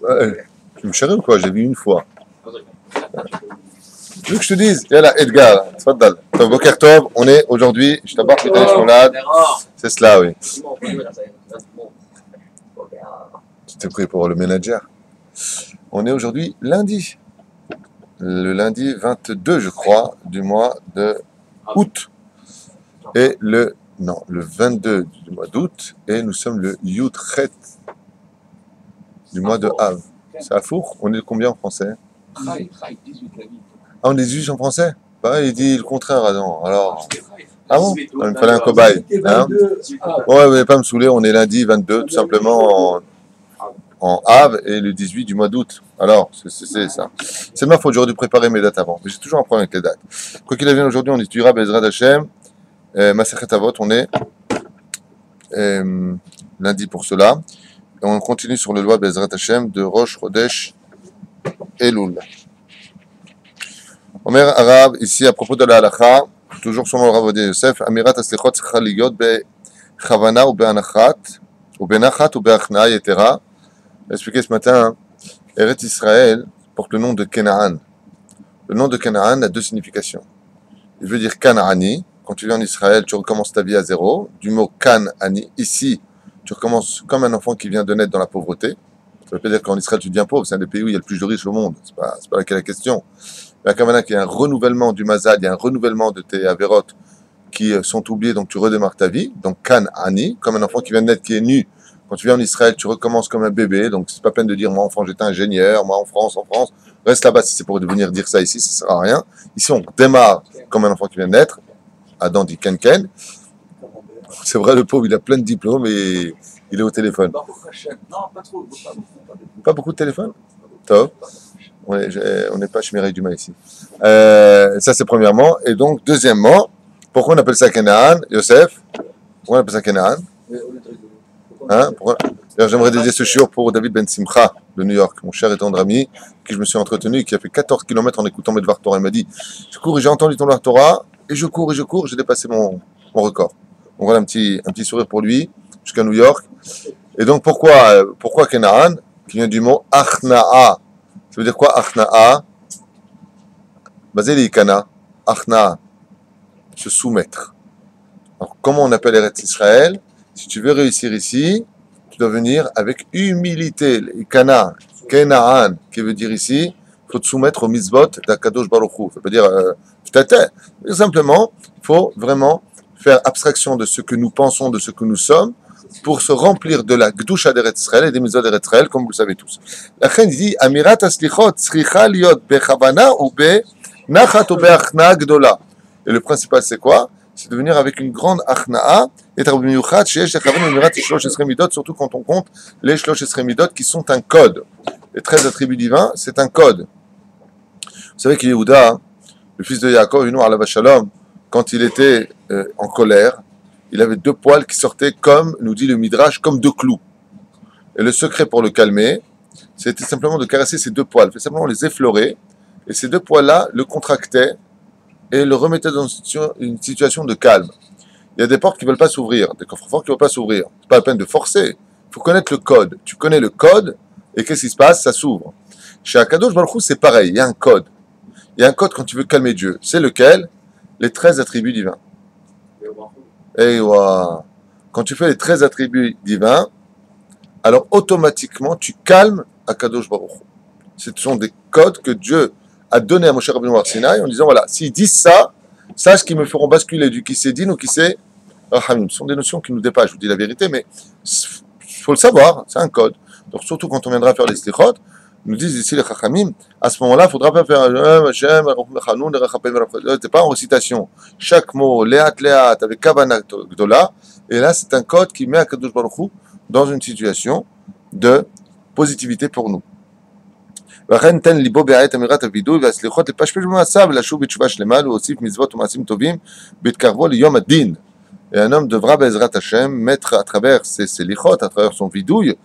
Ouais, tu me charries ou quoi? J'ai vu une fois. Tu veux que je te dise? Yalla, Edgar, tfaddal. Tov, Boker Tov, on est aujourd'hui, je t'aborde le Shmoulad. C'est cela, oui. Tu t'es pris pour le manager. On est aujourd'hui lundi. Le lundi 22, je crois, du mois de août. Et le 22 du mois d'août. Et nous sommes le Yud-Chet du mois de Av. C'est à four. On est combien en français? Ah, on est 18 en français? Pareil, il dit le contraire, Adam. Alors. Ah bon? Il me fallait un cobaye. Hein? Ouais, vous n'allez pas me saouler, on est lundi 22, tout simplement en Av et le 18 du mois d'août. Alors, c'est ça. C'est ma faute, j'aurais dû préparer mes dates avant. Mais j'ai toujours un problème avec les dates. Quoi qu'il advienne, aujourd'hui, on étudiera Bezrat Hashem, Masechet Avot, on est lundi pour cela. Et on continue sur le loi Bezrat Hashem de Rosh Chodesh Elul. Omer Arabe, ici à propos de la halakha, toujours sur le Rav Ovadia Yosef, Amirat Aslichot tzricha liyot bechavana ou be'anachat, ou be'nachat ou be'achna yetera. J'ai expliqué ce matin, Eretz Israël porte le nom de Canaan. Le nom de Canaan a deux significations. Il veut dire Canaani. Quand tu viens en Israël, tu recommences ta vie à zéro. Du mot Canaani, ici, tu recommences comme un enfant qui vient de naître dans la pauvreté. Ça ne veut pas dire qu'en Israël tu deviens pauvre, c'est un des pays où il y a le plus de riches au monde. C'est pas la question. La Kavana, qui est un renouvellement du mazal, il y a un renouvellement de tes avérotes qui sont oubliés, donc tu redémarres ta vie. Donc Canaani, comme un enfant qui vient de naître, qui est nu. Quand tu viens en Israël, tu recommences comme un bébé, donc c'est pas peine de dire moi enfant j'étais ingénieur, moi en France, reste là-bas si c'est pour venir dire ça ici, ça sert à rien. Ici on démarre comme un enfant qui vient de naître. Adam dit Ken Ken. C'est vrai, le pauvre il a plein de diplômes et il est au téléphone. Pas beaucoup de téléphone. Top. On n'est pas Shmirei du mal ici. Ça c'est premièrement. Et donc deuxièmement, pourquoi on appelle ça Canaan, Yosef? Pourquoi on appelle ça Canaan? Hein? J'aimerais dédier ce shiur pour David Ben Simcha de New York, mon cher et tendre ami, qui je me suis entretenu, qui a fait 14 km en écoutant mes Dvar Torah. Il m'a dit, je cours et j'ai entendu ton Dvar Torah, et je cours, j'ai dépassé mon record. Donc voilà un petit sourire pour lui, jusqu'à New York. Et donc pourquoi Canaan, qui vient du mot Achnaa? Ça veut dire quoi Achnaa? Basé les Kana, Achnaa, se soumettre. Alors comment on appelle Eretz Israël? Si tu veux réussir ici, tu dois venir avec humilité. Kana, Kenaan, qui veut dire ici, il faut te soumettre au mitzvot d'Akadosh Baruch Hu. Ça veut dire, simplement, il faut vraiment faire abstraction de ce que nous pensons, de ce que nous sommes, pour se remplir de la Gdusha d'Eretz Israël et des mitzvot d'Eretz Israël, comme vous le savez tous. La reine dit, Amirat aslichot tzricha liot bechavana ou benachat ou beachna gdola. Et le principal, c'est quoi? C'est de venir avec une grande achnaa, et surtout quand on compte les shlosh esremidot qui sont un code. Les 13 attributs divins, c'est un code. Vous savez que Yehuda, le fils de Yaakov, alav shalom, quand il était en colère, il avait deux poils qui sortaient comme, nous dit le Midrash, comme deux clous. Et le secret pour le calmer, c'était simplement de caresser ces deux poils, simplement les effleurer, et ces deux poils-là le contractaient et le remettait dans une situation de calme. Il y a des portes qui ne veulent pas s'ouvrir, des coffres forts qui ne veulent pas s'ouvrir. Ce n'est pas la peine de forcer. Il faut connaître le code. Tu connais le code, et qu'est-ce qui se passe? Ça s'ouvre. Chez Akadosh Baruch Hu, c'est pareil. Il y a un code. Il y a un code quand tu veux calmer Dieu. C'est lequel? Les 13 attributs divins. Et wow. Quand tu fais les 13 attributs divins, alors automatiquement, tu calmes Akadosh Baruch Hu. Ce sont des codes que Dieu a donné à Moshe Rabbeinu Har Sinaï en disant, voilà, s'ils disent ça, sache qu'ils me feront basculer du qui c'est din au qui c'est Rahamim. Ce sont des notions qui nous dépassent, je vous dis la vérité, mais il faut le savoir, c'est un code. Donc surtout quand on viendra faire les slichot, nous disent ici les Rahamim, à ce moment-là, il ne faudra pas faire c'est pas en récitation. Chaque mot, léat, avec kavana gdola, et là c'est un code qui met Akadosh Baruch Hu dans une situation de positivité pour nous. ולכן תן ליבו בעת אמירת הווידוי והסליחות לפשפש במעשיו ולשוב בתשובה שלמה להוסיף מצוות ומעשים טובים בהתקרבו ליום הדין. Et un homme devra, Bezrat Hashem, mettre à travers ses lichot, à travers son vidouille,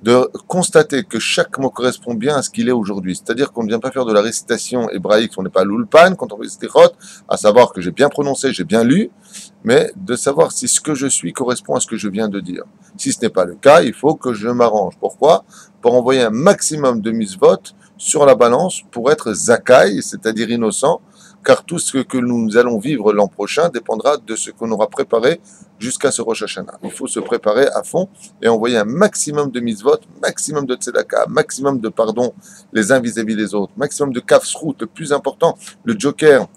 de constater que chaque mot correspond bien à ce qu'il est aujourd'hui. C'est-à-dire qu'on ne vient pas faire de la récitation hébraïque, on n'est pas l'ulpan quand on fait ses lichot, à savoir que j'ai bien prononcé, j'ai bien lu, mais de savoir si ce que je suis correspond à ce que je viens de dire. Si ce n'est pas le cas, il faut que je m'arrange. Pourquoi? Pour envoyer un maximum de misvot sur la balance pour être zakai, c'est-à-dire innocent, car tout ce que nous allons vivre l'an prochain dépendra de ce qu'on aura préparé jusqu'à ce Rosh Hashanah. Il faut se préparer à fond et envoyer un maximum de misvot, maximum de tzedaka, maximum de pardon les uns vis-à-vis des autres, maximum de kafsrout. Le plus important, le joker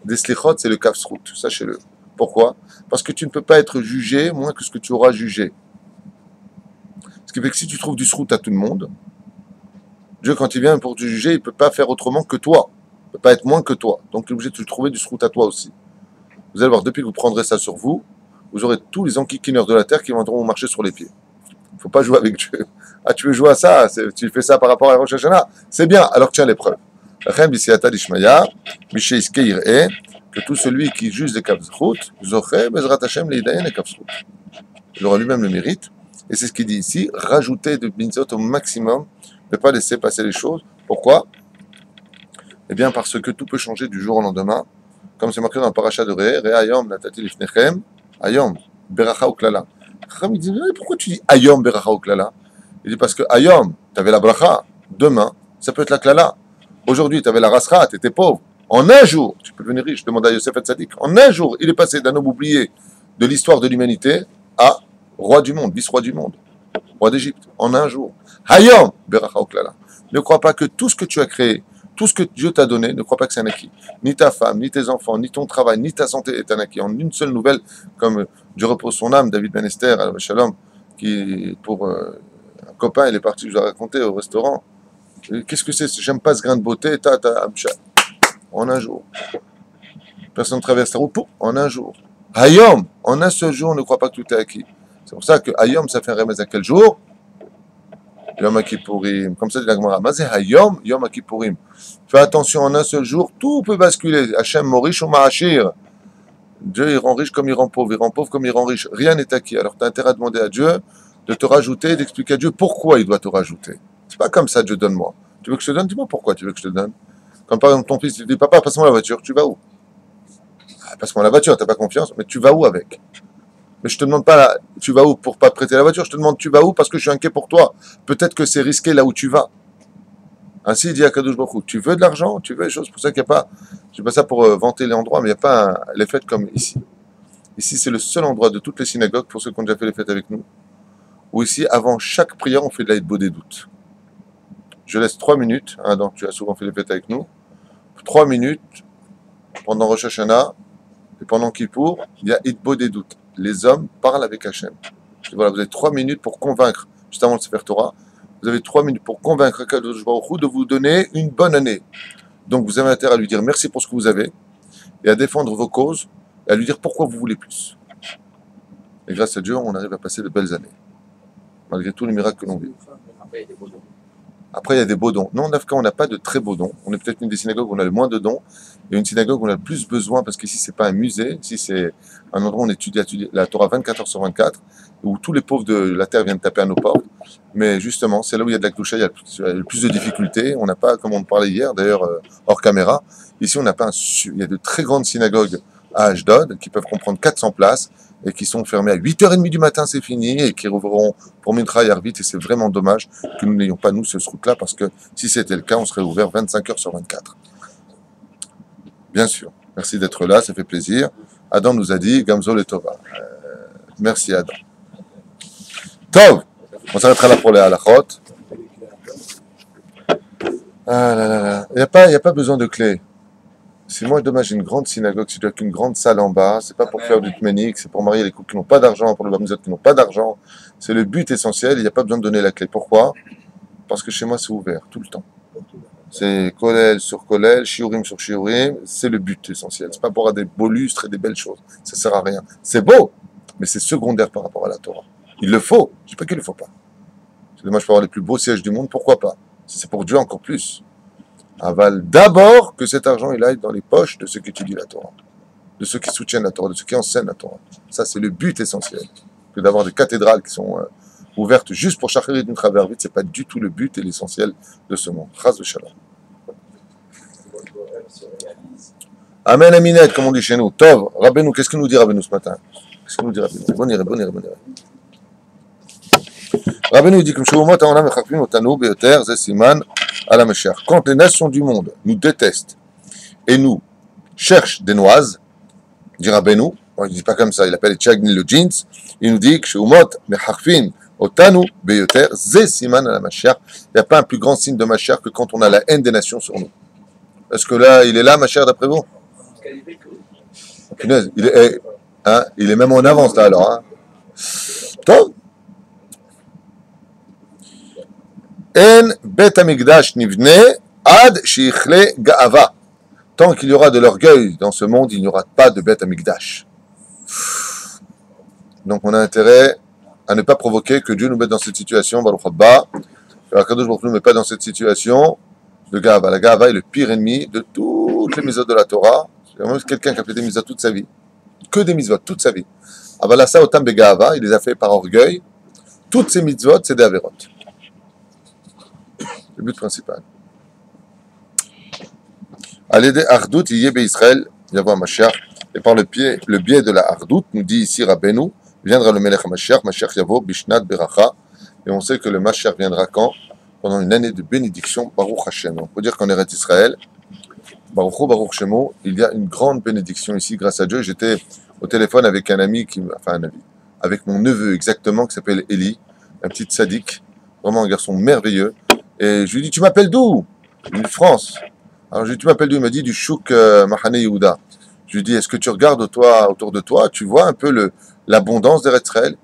des slichot, c'est le kafsrout, sachez-le. Pourquoi? Parce que tu ne peux pas être jugé moins que ce que tu auras jugé. Ce qui fait que si tu trouves du srout à tout le monde, Dieu, quand il vient pour te juger, il ne peut pas faire autrement que toi. Il ne peut pas être moins que toi. Donc, il est obligé de trouver du srout à toi aussi. Vous allez voir, depuis que vous prendrez ça sur vous, vous aurez tous les enquiquineurs de la terre qui viendront vous marcher sur les pieds. Il ne faut pas jouer avec Dieu. Ah, tu veux jouer à ça? Tu fais ça par rapport à Rosh Hashanah? C'est bien, alors tiens l'épreuve. Que tout celui qui juge des kafsrout, Zoché, Bezrat Hashem, Leidayen et kafsrout. Il aura lui-même le mérite. Et c'est ce qu'il dit ici, rajouter de binzot au maximum, ne pas laisser passer les choses. Pourquoi? Eh bien, parce que tout peut changer du jour au lendemain. Comme c'est marqué dans le paracha de Ré, Ré Ayom, Natati Lifnechem, Ayom, Beracha Uklala. Il dit, pourquoi tu dis Ayom, Beracha Uklala? Il dit, parce que Ayom, tu avais la bracha, demain, ça peut être la klala. Aujourd'hui, tu avais la rasra, tu étais pauvre. En un jour, tu peux devenir riche, demande à Yosef Hatzadik. En un jour, il est passé d'un homme oublié de l'histoire de l'humanité à roi du monde, vice-roi du monde, roi d'Égypte, en un jour. Hayom, Beracha Uklala. Ne crois pas que tout ce que tu as créé, tout ce que Dieu t'a donné, ne crois pas que c'est un acquis. Ni ta femme, ni tes enfants, ni ton travail, ni ta santé est un acquis. En une seule nouvelle, comme Dieu repose son âme, David Ben Esther, Shalom, qui, pour un copain, il est parti, je vous ai raconté, au restaurant. Qu'est-ce que c'est? J'aime pas ce grain de beauté, en un jour. Personne ne traverse la route, en un jour. Hayom, en un seul jour, ne crois pas que tout est acquis. C'est pour ça que Hayom, ça fait un remède à quel jour? Yom Kippourim. Comme ça dit la Gemara. Mazé Hayom, Yom Kippourim. Fais attention, en un seul jour, tout peut basculer. Hachem Morish ou Mahashir. Dieu, il rend riche comme il rend pauvre comme il rend riche. Rien n'est acquis. Alors, tu as intérêt à demander à Dieu de te rajouter, d'expliquer à Dieu pourquoi il doit te rajouter. C'est pas comme ça, Dieu, donne-moi. Tu veux que je te donne? Dis-moi pourquoi tu veux que je te donne. Comme par exemple, ton fils, il dit, papa, passe-moi la voiture. Tu vas où? Ah, passe-moi la voiture, t'as pas confiance, mais tu vas où avec? Mais je te demande pas, tu vas où pour pas te prêter la voiture? Je te demande, tu vas où parce que je suis inquiet pour toi. Peut-être que c'est risqué là où tu vas. Ainsi, il dit à Kadosh Baruch Hu, tu veux de l'argent, tu veux des choses. C'est pour ça qu'il n'y a pas, je dis pas ça pour vanter les endroits, mais il n'y a pas les fêtes comme ici. Ici, c'est le seul endroit de toutes les synagogues, pour ceux qui ont déjà fait les fêtes avec nous, où ici, avant chaque prière, on fait de la hitbo des doutes. Je laisse 3 minutes, hein, donc tu as souvent fait les fêtes avec nous, 3 minutes, pendant Rosh Hashanah, et pendant Kippour, il y a hitbo des doutes. Les hommes parlent avec Hachem. Voilà, vous avez 3 minutes pour convaincre, juste avant le Sefer Torah, vous avez 3 minutes pour convaincre Kadosh Baruch Hu de vous donner une bonne année. Donc vous avez intérêt à lui dire merci pour ce que vous avez, et à défendre vos causes, et à lui dire pourquoi vous voulez plus. Et grâce à Dieu, on arrive à passer de belles années, malgré tous les miracles que l'on vit. Après, il y a des beaux dons. Non, en Afghan, on n'a pas de très beaux dons. On est peut-être une des synagogues où on a le moins de dons, et une synagogue où on a le plus besoin, parce qu'ici, c'est pas un musée, ici, c'est un endroit où on étudie la Torah 24 heures sur 24, où tous les pauvres de la terre viennent taper à nos portes. Mais justement, c'est là où il y a de la Kdusha, il y a le plus de difficultés. On n'a pas, comme on en parlait hier, d'ailleurs, hors caméra, ici, on n'a pas il y a de très grandes synagogues à Ashdod, qui peuvent comprendre 400 places, et qui sont fermées à 8h30 du matin, c'est fini, et qui rouvriront pour Mincha et Arvit, et c'est vraiment dommage que nous n'ayons pas, nous, ce truc-là, parce que si c'était le cas, on serait ouvert 25 heures sur 24. Bien sûr. Merci d'être là, ça fait plaisir. Adam nous a dit, Gamzol et Tova. Merci Adam. Tov, on s'arrêtera là pour les halachot. Ah là là là. Il n'y a pas besoin de clé. Si moi demain j'ai une grande synagogue, si tu as qu'une grande salle en bas, c'est pas pour faire du tménik, c'est pour marier les couples qui n'ont pas d'argent, pour le bamizot qui n'ont pas d'argent. C'est le but essentiel, il n'y a pas besoin de donner la clé. Pourquoi? Parce que chez moi c'est ouvert, tout le temps. C'est kollel sur kollel, shiurim sur shiurim, c'est le but essentiel. C'est pas pour avoir des beaux lustres et des belles choses. Ça sert à rien. C'est beau, mais c'est secondaire par rapport à la Torah. Il le faut, je dis pas qu'il le faut pas. C'est dommage pour avoir les plus beaux sièges du monde, pourquoi pas? Si c'est pour Dieu encore plus. Aval d'abord que cet argent il aille dans les poches de ceux qui étudient la Torah, de ceux qui soutiennent la Torah, de ceux qui enseignent la Torah. Ça, c'est le but essentiel. Que d'avoir des cathédrales qui sont ouvertes juste pour Shacharit d'une travers vite, c'est pas du tout le but et l'essentiel de ce monde. Chas v'shalom. Amen, Aminette, comme on dit chez nous. Tov, Rabbeinu, qu'est-ce que nous dit Rabbeinu ce matin? Qu'est-ce que nous dit Rabbeinu? Bon. Rabbeinu dit que quand les nations du monde nous détestent et nous cherchent des noises, dit Rabbeinu, il ne dit pas comme ça, il appelle Tchagni le jeans, il nous dit que il n'y a pas un plus grand signe de Mashiach que quand on a la haine des nations sur nous. Est-ce que là, il est là, Mashiach, d'après vous? Punaise, il est même en avance là alors. Tov. En bet hamikdash nivne ad shichle gaava. Tant qu'il y aura de l'orgueil dans ce monde, il n'y aura pas de bet hamikdash. Donc on a intérêt à ne pas provoquer que Dieu nous mette dans cette situation. Baruch Haba. Kadosh Baruch Hu ne met pas dans cette situation de gaava. La gaava est le pire ennemi de toutes les mitzvot de la Torah. C'est vraiment quelqu'un qui a fait des mitzvot toute sa vie. Que des mitzvot toute sa vie. Avalasa otam begaava, il les a fait par orgueil. Toutes ces mitzvot, c'est des averot. Le but principal. Allez des Ardout, il y a Israël, il y a Mashiach, et par le biais de la Ardout, nous dit ici Rabbeinu, viendra le Melech Mashiach, Mashiach Yavo, Bishnat Beracha, et on sait que le Mashiach viendra quand? Pendant une année de bénédiction, Baruch Hashem. On peut dire qu'en Eretz Israël, Baruch Shemo, il y a une grande bénédiction ici grâce à Dieu. J'étais au téléphone avec avec mon neveu exactement, qui s'appelle Eli, un petit sadique, vraiment un garçon merveilleux. Et je lui dis, tu m'appelles d'où? Il me dit, France. Alors je lui dis, tu m'appelles d'où? Il me dit, du Chouk Mahane Yehuda. Je lui dis, est-ce que tu regardes autour de toi, tu vois un peu l'abondance d'Eretz Israël?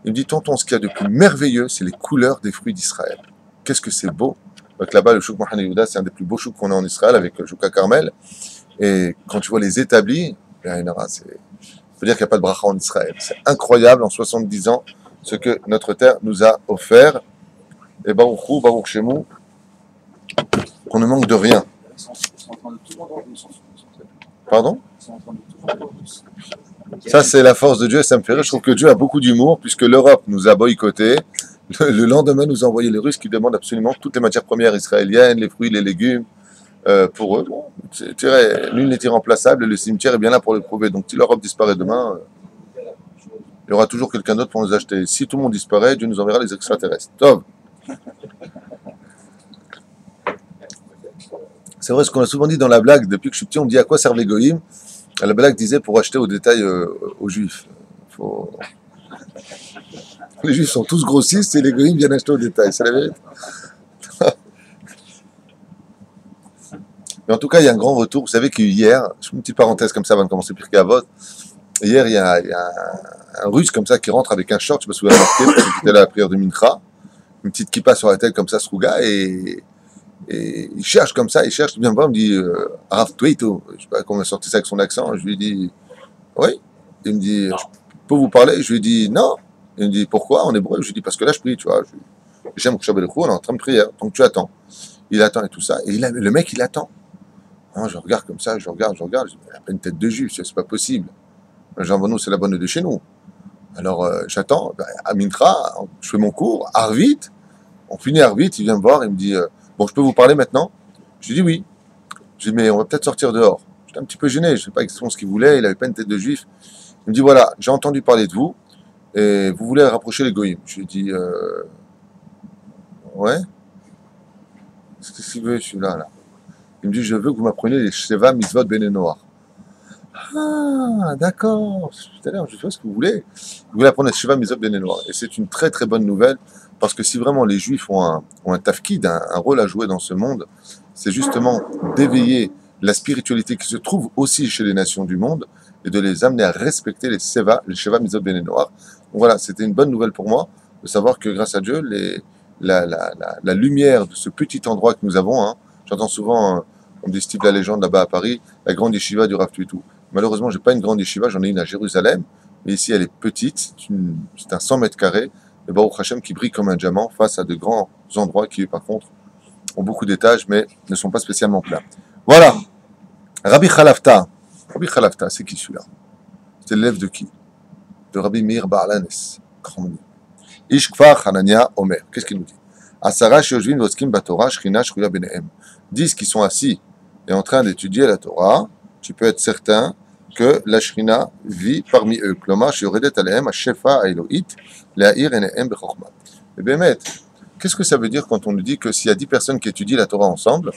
Il me dit, tonton, ce qu'il y a de plus merveilleux, c'est les couleurs des fruits d'Israël. Qu'est-ce que c'est beau! Donc là-bas, le Chouk Mahane Yehuda, c'est un des plus beaux chouks qu'on a en Israël, avec le Chouk à Carmel. Et quand tu vois les établis, il faut dire qu'il n'y a pas de bracha en Israël. C'est incroyable, en 70 ans, ce que notre terre nous a offert. Et Baruch Shemu, qu'on ne manque de rien. Pardon? Ça, c'est la force de Dieu, ça me fait rire. Je trouve que Dieu a beaucoup d'humour, puisque l'Europe nous a boycottés. Le lendemain, nous a envoyé les Russes qui demandent absolument toutes les matières premières israéliennes, les fruits, les légumes, pour eux. Bon, l'une est irremplaçable et le cimetière est bien là pour le prouver. Donc, si l'Europe disparaît demain, il y aura toujours quelqu'un d'autre pour nous acheter. Si tout le monde disparaît, Dieu nous enverra les extraterrestres. Tov. C'est vrai, ce qu'on a souvent dit dans la blague, depuis que je suis petit, on me dit à quoi servent les goïms. La blague disait pour acheter au détail aux juifs. Les juifs sont tous grossistes et les goïms viennent acheter au détail, c'est la vérité. Mais en tout cas, il y a un grand retour. Vous savez qu'hier, je fais une petite parenthèse comme ça avant de commencer Pirkei Avot. Hier, il y a un russe comme ça qui rentre avec un short, je me souviens marqué, parce qu'il était là à la prière de Mincha, une petite kippa sur la tête comme ça, Sruga, et il cherche comme ça, il vient me voir, il me dit Rav Tuito, je sais pas comment il a sorti ça avec son accent, je lui dis oui, il me dit je peux vous parler, je lui dis non, il me dit pourquoi en hébreu, je lui dis parce que là je prie, tu vois, j'aime Kshabel Khou, on est en train de prier, donc tu attends, il attend et tout ça, et le mec il attend, hein, je regarde comme ça, je regarde, je dis il a pas une tête de juif, c'est pas possible, Jean Bonneau c'est la bonne de chez nous, alors j'attends, à Mintra, je fais mon cours, Arvit, on finit Arvit, il vient me voir, il me dit bon, je peux vous parler maintenant? Je lui dis oui. Je lui dis, mais on va peut-être sortir dehors. J'étais un petit peu gêné, je ne sais pas exactement ce qu'il voulait, il n'avait pas une tête de juif. Il me dit, voilà, j'ai entendu parler de vous, et vous voulez rapprocher les goïms. Je lui dis, ouais. Qu'est-ce qu'il veut, celui-là, là? Il me dit, je veux que vous m'appreniez les Sheva Mitzvot Bnei Noach. Ah, d'accord. Tout à l'heure, je sais ce que vous voulez. Vous voulez apprendre les Sheva Mitzvot Bnei Noach. Et c'est une très très bonne nouvelle, parce que si vraiment les Juifs ont un tafkid, un rôle à jouer dans ce monde, c'est justement d'éveiller la spiritualité qui se trouve aussi chez les nations du monde et de les amener à respecter les Sheva Mitzvot Bnei Noach. Donc voilà, c'était une bonne nouvelle pour moi de savoir que grâce à Dieu, la lumière de ce petit endroit que nous avons, hein, j'entends souvent, on dit ce type la légende là-bas à Paris, la grande yeshiva du Rav Tuitou. Malheureusement, j'ai pas une grande yeshiva, j'en ai une à Jérusalem, mais ici elle est petite, c'est un 100 mètres carrés. Le Baruch Hashem qui brille comme un diamant face à de grands endroits qui, par contre, ont beaucoup d'étages, mais ne sont pas spécialement plats. Voilà. Rabbi Khalafta. Rabbi Khalafta, c'est qui celui-là? C'est l'élève de qui? De Rabbi Meir Ba'alanes. Ish Kfar Hanania Omer. Qu'est-ce qu'il nous dit? Asara Shiojvin Voskim Batora Shrina Shruya Benehem. 10 qui sont assis et en train d'étudier la Torah, tu peux être certain que la Shrina vit parmi eux. Klomar Shioredet Alehem Shefa Elohit Le'air Enehem Bechokma. Et bien, qu'est-ce que ça veut dire quand on nous dit que s'il y a 10 personnes qui étudient la Torah ensemble,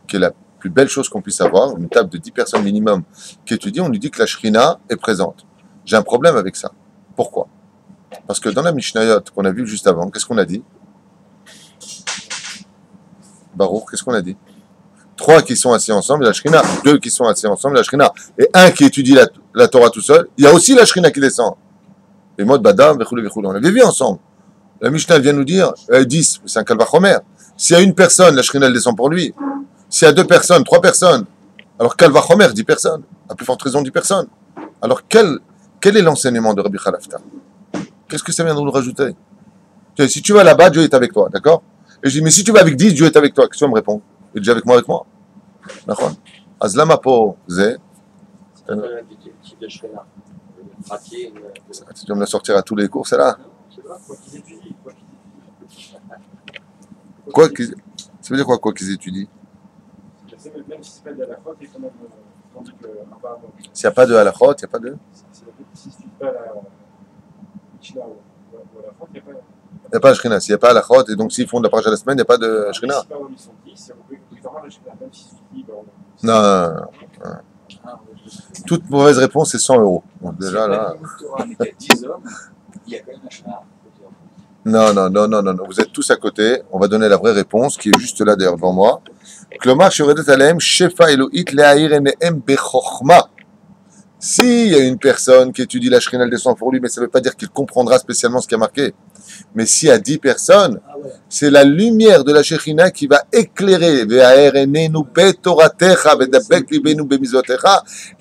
qui est la plus belle chose qu'on puisse avoir, une table de 10 personnes minimum qui étudient, on nous dit que la Shrina est présente. J'ai un problème avec ça. Pourquoi? Parce que dans la Mishnayot qu'on a vu juste avant, qu'est-ce qu'on a dit? Baruch, qu'est-ce qu'on a dit? 3 qui sont assis ensemble, la Shrina. 2 qui sont assis ensemble, la Shrina. Et 1 qui étudie la Torah tout seul, il y a aussi la Shrina qui descend. Et mode Badam, Vechoulé, Vechoulé. On l'avait vu ensemble. La Mishnah vient nous dire 10, c'est un Kalvachomer. S'il y a une personne, la Shrina elle descend pour lui. S'il y a 2 personnes, 3 personnes, alors Kalvachomer, 10 personnes. À plus forte raison, 10 personnes. Alors quel est l'enseignement de Rabbi Khalafta? Qu'est-ce que ça vient de nous rajouter? Si tu vas là-bas, Dieu est avec toi, d'accord? Et je dis, mais si tu vas avec 10, Dieu est avec toi. Qu'est-ce que tu vas me répondre? Il est déjà avec moi. D'accord? Azlama po ze. Tu vas me la sortir à tous les cours, celle-là? Quoi qu'ils... Ça veut dire quoi qu'ils étudient? S'il n'y a pas de halachot, il n'y a pas de... Il n'y a pas de Shrina. S'il n'y a pas halachot, et donc s'ils font de la paracha la semaine, il n'y a pas de Shrina. Non. Toute mauvaise réponse, c'est 100 euros. Donc déjà là... Non. Vous êtes tous à côté. On va donner la vraie réponse, qui est juste là d'ailleurs devant moi. Klomar Shoredet Alehem Shefa Elohit Le'air Enehem Bechochma. S'il y a une personne qui étudie la Shrina, elle descend pour lui, mais ça ne veut pas dire qu'il comprendra spécialement ce qui est marqué. Mais s'il y a 10 personnes, c'est la lumière de la Shrina qui va éclairer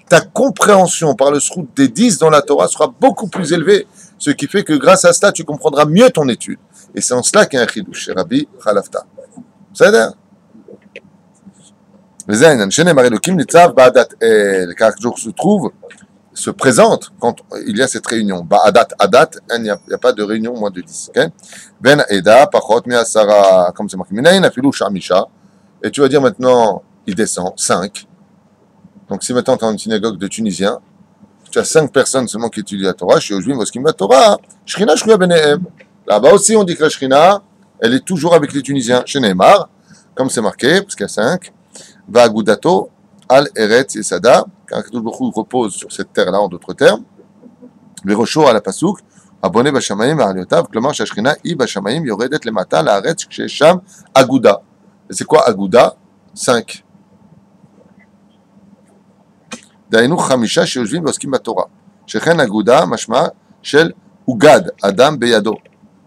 ta compréhension par le srout des 10 dans la Torah sera beaucoup plus élevée. Ce qui fait que grâce à cela, tu comprendras mieux ton étude. Et c'est en cela qu'il y a un chidouche chez Rabbi Khalafta. Ça veut dire? Car se trouve, se présente quand il y a cette réunion. Adat, il n'y a pas de réunion moins de 10. Ben Eda, Pachot, Miasara, comme c'est marqué, Minayin, Afilou, Shamisha. Et tu vas dire maintenant, il descend, 5. Donc si maintenant tu es dans une synagogue de Tunisiens, tu as 5 personnes seulement qui étudient la Torah, chez Ojvim, Voskim, la Torah, Shrina, Shruya Benehem. Là-bas aussi, on dit que la Shrina, elle est toujours avec les Tunisiens. Chez Neymar, comme c'est marqué, parce qu'il y a 5. Va Agudato al Eretz Yesada, car tout beaucoup repose sur cette terre-là, en d'autres termes. Verosho al Pasuk, abonné Bashamaim, Ariotav, Klomar Shashrina, I Bashamaim, Yoredet Lemata, la Eretz, Shesham, Aguda. Et c'est quoi Aguda? 5. Dainu Chamisha, Sheojvim, Voskim Batora. Shechen Aguda, Mashma, Shel Ugad, Adam Beyado.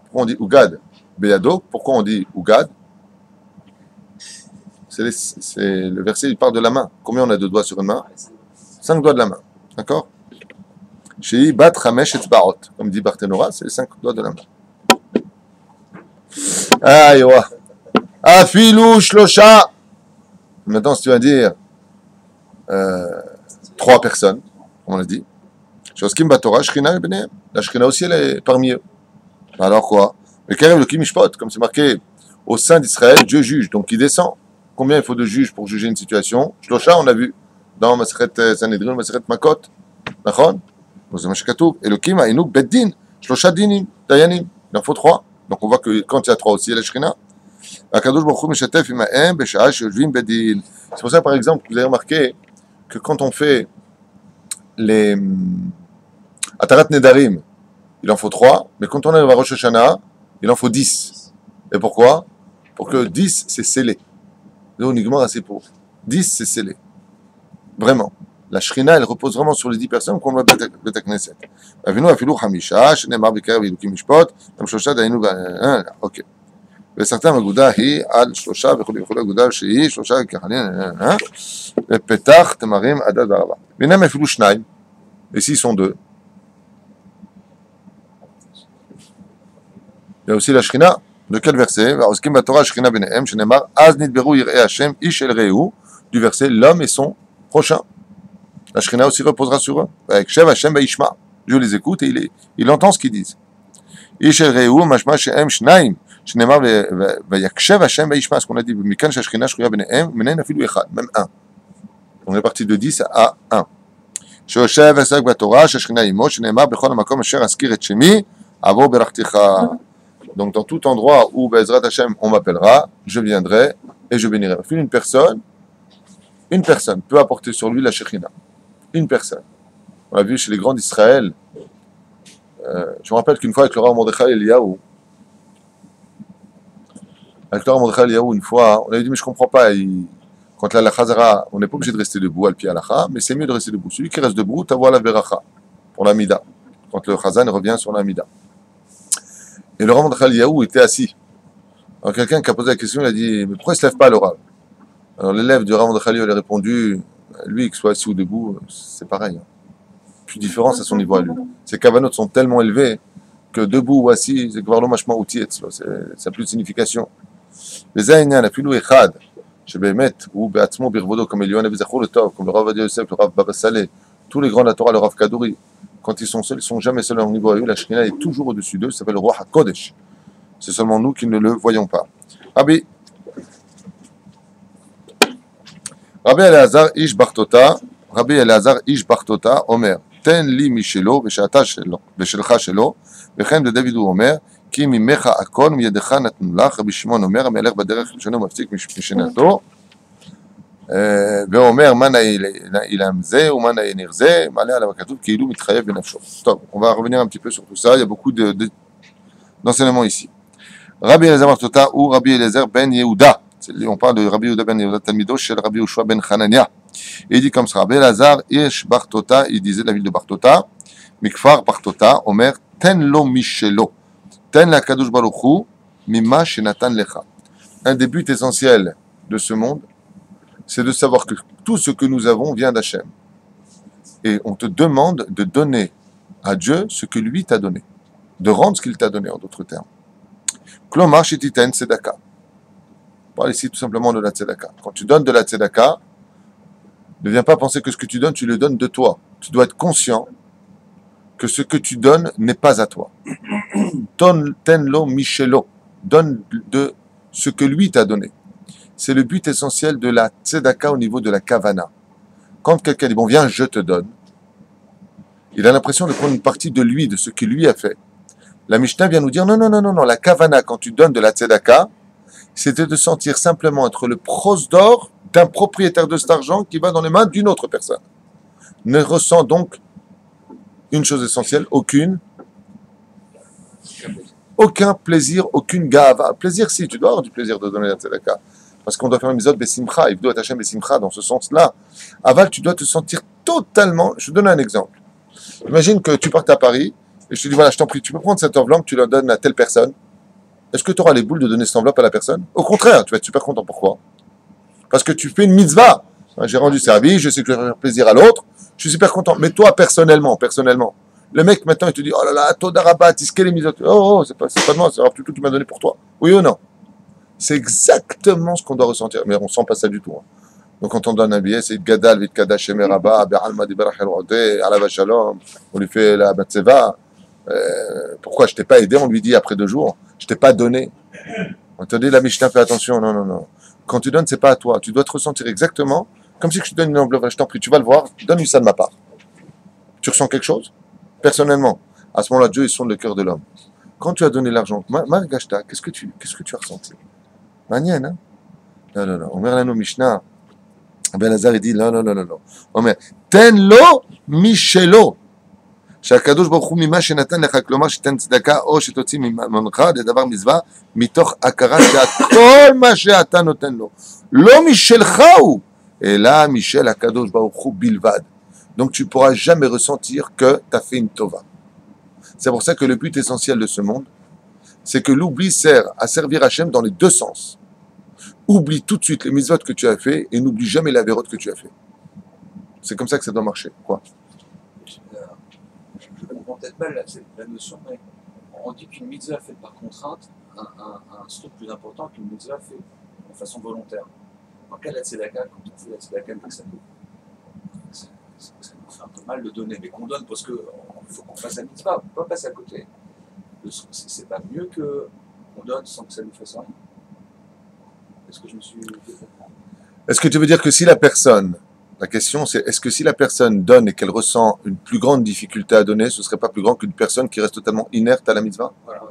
Pourquoi on dit Ugad Beyado? Pourquoi on dit Ugad? C'est le verset, il parle de la main. Combien on a de doigts sur une main? 5 doigts de la main. D'accord? Chez Bat Chamesh Etzbaot. Comme dit Barthénora, c'est les 5 doigts de la main. Aïe, ouais. Afilou Shlosha. Maintenant, si tu vas dire 3 personnes, comme on l'a dit. Shoskim Batora, Shrina et Benehem. La Shrina aussi, elle est parmi eux. Alors quoi? Le Karev, le Kimishpot, comme c'est marqué au sein d'Israël, Dieu juge, donc il descend. Combien il faut de juges pour juger une situation? Shlosha, on a vu dans Masechet Sanhedrin, Masechet Makot. Nachon? C'est Mashkatoub. Elokim, Aïnouk, Beddin. Shlosha Dinim, Dayanim. Il en faut 3. Donc on voit que quand il y a 3 aussi, il y a la Shrina. Akadosh Baruch Hu Meshatef Imahem, Besha'a Sheyojvim Beddin. C'est pour ça, par exemple, que vous avez remarqué que quand on fait les Atarat Nedarim, il en faut 3. Mais quand on arrive à Rosh Hashanah, il en faut 10. Et pourquoi? Pour que 10, c'est scellé. Uniquement assez pour 10, c'est scellé. Vraiment. La Shrina, elle repose vraiment sur les 10 personnes qu'on va Bet Knesset. Avinu Afilou Hamisha, Shenemar Bekarev Yilukim Mishpot, Tam Shlosha Dainu. Ok. וסרתם אגודה היא על 3 וכולי אגודה שהיא 3 ככהנים ופתח תמרים עדת בערבה. והנה אפילו 2, et s'ils sont 2. Il y a aussi la Shrina. De quel verset? Oskim Batora Shrina Benehem, Shenemar, Az Nidberu Yirei Hashem, Ish El Reu, du verset l'homme et son prochain. la Shrina aussi reposera sur eux. Avec Shev Hashem Baishma. Dieu les écoute et il entend ce qu'ils disent. Ishel Reu, Mashma Shehem Shnaim, Shnemar Vayakshev Hashem Baishma, ce qu'on a dit, Mikan Shashkina Shruya Benehem, Menen Afilu Echad, même un. On est parti de 10 à 1. Shoshev Esak Batorah, Shashkina Imo, Shnemar Bechol Makom Asher Askir Et Shemi, Avo Berachticha. Donc dans tout endroit où Bezrat Hashem on m'appellera, je viendrai et je bénirai. Une personne peut apporter sur lui la Shekhinah. Une personne. On l'a vu chez les grands d'Israël. Je me rappelle qu'une fois avec le Rav Mordechai Eliyahu, une fois, on avait dit mais je comprends pas. Quand la Chazara, on n'est pas obligé de rester debout, al pied alacha, mais c'est mieux de rester debout. Celui qui reste debout, t'avoir la veracha pour la mida. Quand le Chazan revient sur la mida. Et le Rav Mordechai Eliyahu était assis. Alors quelqu'un qui a posé la question, il a dit mais pourquoi il se lève pas le Rav? Alors l'élève du Rav Mordechai Eliyahu a répondu lui, qu'il soit assis ou debout, c'est pareil. Plus différence à son niveau à lui. Ses kavanotes sont tellement élevés que debout ou assis, c'est kvar lo mashma outi etzlo, ça n'a plus de signification. Les aïnian, afilu echad, shebemet, ou beatzmo birvodo, comme Eliyahu Navi Zachor le Tov, comme le Rav Ovadia Yosef, le Rav Baba Saleh, tous les grands de la Torah, le Rav Kadouri, quand ils sont seuls, ils sont jamais seuls à leur niveau à eux, la Shekhinah est toujours au-dessus d'eux, ça s'appelle le Roi HaKodesh. C'est seulement nous qui ne le voyons pas. Rabbi Elazar Ish Bartota, Omer, Ten li mishelo, ושלך שלו, וכן לדוד הוא אומר, כי ממך הכל, מידך נתנו לך, רבי שמעון אומר, המלך בדרך ראשונה ומפסיק משנתו, ואומר, מה נעילם זה, ומה נעיר זה, מעלה עליו הכתוב, כאילו מתחייב בנפשו. טוב, on va revenir un petit peu sur tout ça, il y a beaucoup d'enseignements ici. Rabbi Elazar Bartota ou Rabbi Elazar ben Yehuda, on parle de Rabbi Yehuda ben Yehuda Talmido chez Rabbi Yoshua ben Hanania. Et il dit comme ça, Rabbi Elazar Ish Bartota, il disait la ville de Bartota, Mikfar Bartota, Omer, Ten lo mishelo, Ten la Kadosh Baruch Hu, Mima Shenatan Lecha. Un des buts essentiels de ce monde, c'est de savoir que tout ce que nous avons vient d'Hachem. Et on te demande de donner à Dieu ce que lui t'a donné, de rendre ce qu'il t'a donné, en d'autres termes. Klomar Shetiten Tzedaka. On parle ici tout simplement de la Tzedaka. Quand tu donnes de la Tzedaka, ne viens pas penser que ce que tu donnes, tu le donnes de toi. Tu dois être conscient que ce que tu donnes n'est pas à toi. Tenlo Michelo. Donne de ce que lui t'a donné. C'est le but essentiel de la tzedaka au niveau de la kavana. Quand quelqu'un dit, bon, viens, je te donne, il a l'impression de prendre une partie de lui, de ce qu'il lui a fait. La Mishnah vient nous dire, non, la kavana, quand tu donnes de la tzedaka, c'était de sentir simplement être le prosdor d'un propriétaire de cet argent qui va dans les mains d'une autre personne. Ne ressent donc une chose essentielle, aucun plaisir, aucune gava. Plaisir, si, tu dois avoir du plaisir de donner la tzedaka. Parce qu'on doit faire un misot besimcha, il doit être Hashem besimcha dans ce sens-là. Aval, tu dois te sentir totalement. Je te donne un exemple. Imagine que tu partes à Paris et je te dis voilà, je t'en prie, tu peux prendre cette enveloppe, tu la donnes à telle personne. Est-ce que tu auras les boules de donner cette enveloppe à la personne? Au contraire, tu vas être super content. Pourquoi? Parce que tu fais une mitzvah. J'ai rendu service, je sais que je vais faire plaisir à l'autre, je suis super content. Mais toi, personnellement, le mec maintenant il te dit oh là là, Toda Rabba, Tiskel et Mizot. Oh, c'est pas de moi, c'est tout que tu m'as donné pour toi. Oui ou non? C'est exactement ce qu'on doit ressentir, mais on ne sent pas ça du tout. Hein. Donc quand on donne un billet, c'est Gadal, Vit Kadash, Emeraba, Be'alma, Dibarach El-Rodé, Alava Shalom, on lui fait la Batseva. Pourquoi je t'ai pas aidé? On lui dit après 2 jours, je t'ai pas donné. On te dit la Mishnah, fais attention, non. Quand tu donnes, c'est pas à toi. Tu dois te ressentir exactement comme si je te donne une enveloppe. Je t'en prie, tu vas le voir, donne-lui ça de ma part. Tu ressens quelque chose? Personnellement, à ce moment-là, Dieu il sonde le cœur de l'homme. Quand tu as donné l'argent, Margashta, qu'est-ce que tu as ressenti? Manienne, hein? Non. Omer lano Mishnah. Ben Lazar, il dit non. Omer, tenlo michelo. שהקדוש ברוך הוא ממה שנתן לך, כלומר שתן צדקה או שתוציא מממונך לדבר מצווה, מתוך הכרה שהכל מה שאתה נותן לו, לא משלך הוא, אלא משל הקדוש ברוך הוא בלבד. Donc tu ne pourras jamais ressentir que tu as fait une tova. C'est pour ça que le but essentiel de ce monde, c'est que l'oubli sert à servir Hachem dans les 2 sens. Oublie tout de suite les mitzvot que tu as fait et n'oublie jamais la vérote que tu as fait. C'est comme ça que ça doit marcher. Quoi? Je comprends peut-être mal la notion, mais on dit qu'une mitzvah faite par contrainte a un scope plus important qu'une mitzvah faite de façon volontaire. Dans le cas de la tzedaka, quand on fait la tzedaka avec sa ça nous fait un peu mal de donner, mais qu'on donne parce qu'il faut qu'on fasse la mitzvah, on ne peut pas passer à côté. C'est pas mieux qu'on donne sans que ça nous fasse rien. Est-ce que je me suis fait comprendre? Est-ce que tu veux dire que si la personne, la question c'est, est-ce que si la personne donne et qu'elle ressent une plus grande difficulté à donner, ce serait pas plus grand qu'une personne qui reste totalement inerte à la mitzvah? Voilà, ouais.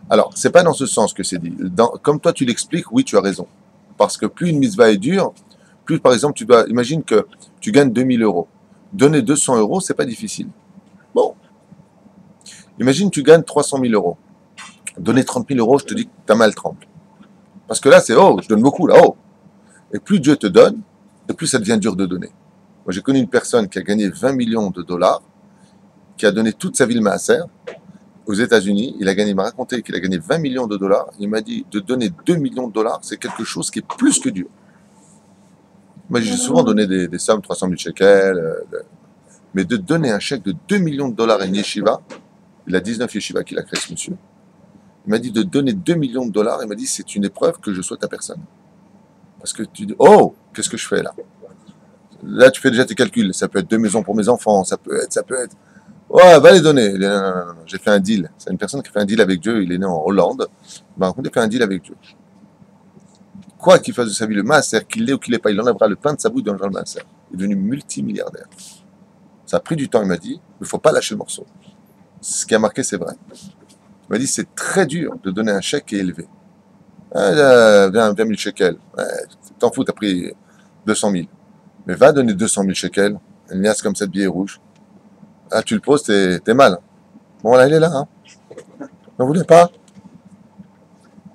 Alors, c'est pas dans ce sens que c'est dit. Comme toi tu l'expliques, oui, tu as raison. Parce que plus une mitzvah est dure, plus par exemple, imagine que tu gagnes 2000 euros. Donner 200 euros, c'est pas difficile. Bon. Imagine tu gagnes 300 000 euros. Donner 30 000 euros, je te dis que ta main elle tremble. Parce que là, c'est, oh, je donne beaucoup, là, oh. Et plus Dieu te donne, et plus ça devient dur de donner. Moi, j'ai connu une personne qui a gagné 20 millions de dollars, qui a donné toute sa vie le maaser aux États-Unis. Il m'a raconté qu'il a gagné 20 millions de dollars. Il m'a dit de donner 2 millions de dollars, c'est quelque chose qui est plus que dur. Moi, j'ai souvent donné des sommes, 300 000 shekels, mais de donner un chèque de 2 millions de dollars à une yeshiva, il a 19 yeshivas qu'il a créé, ce monsieur. Il m'a dit de donner 2 millions de dollars, il m'a dit c'est une épreuve que je souhaite à personne. Parce que tu dis, oh, qu'est-ce que je fais là? Là, tu fais déjà tes calculs. Ça peut être 2 maisons pour mes enfants, ça peut être. Ouais, va les donner. Il dit, non, non, non, non, j'ai fait un deal. C'est une personne qui a fait un deal avec Dieu. Il est né en Hollande. Il m'a raconté qu'il a fait un deal avec Dieu. Quoi qu'il fasse de sa vie le maaser, qu'il l'ait ou qu'il l'ait pas, il enlèvera le pain de sa bouche dans le maaser. Il est devenu multimilliardaire. Ça a pris du temps, il m'a dit, mais il ne faut pas lâcher le morceau. Ce qui a marqué, c'est vrai. Il m'a dit, c'est très dur de donner un chèque qui est élevé. 20 000 shekels. Ouais, t'en fous, t'as pris 200 000. Mais va donner 200 000 shekels, une liasse comme cette billet rouge. Ah, tu le poses, t'es mal. Bon, là, il est là. Hein. N'en voulez pas?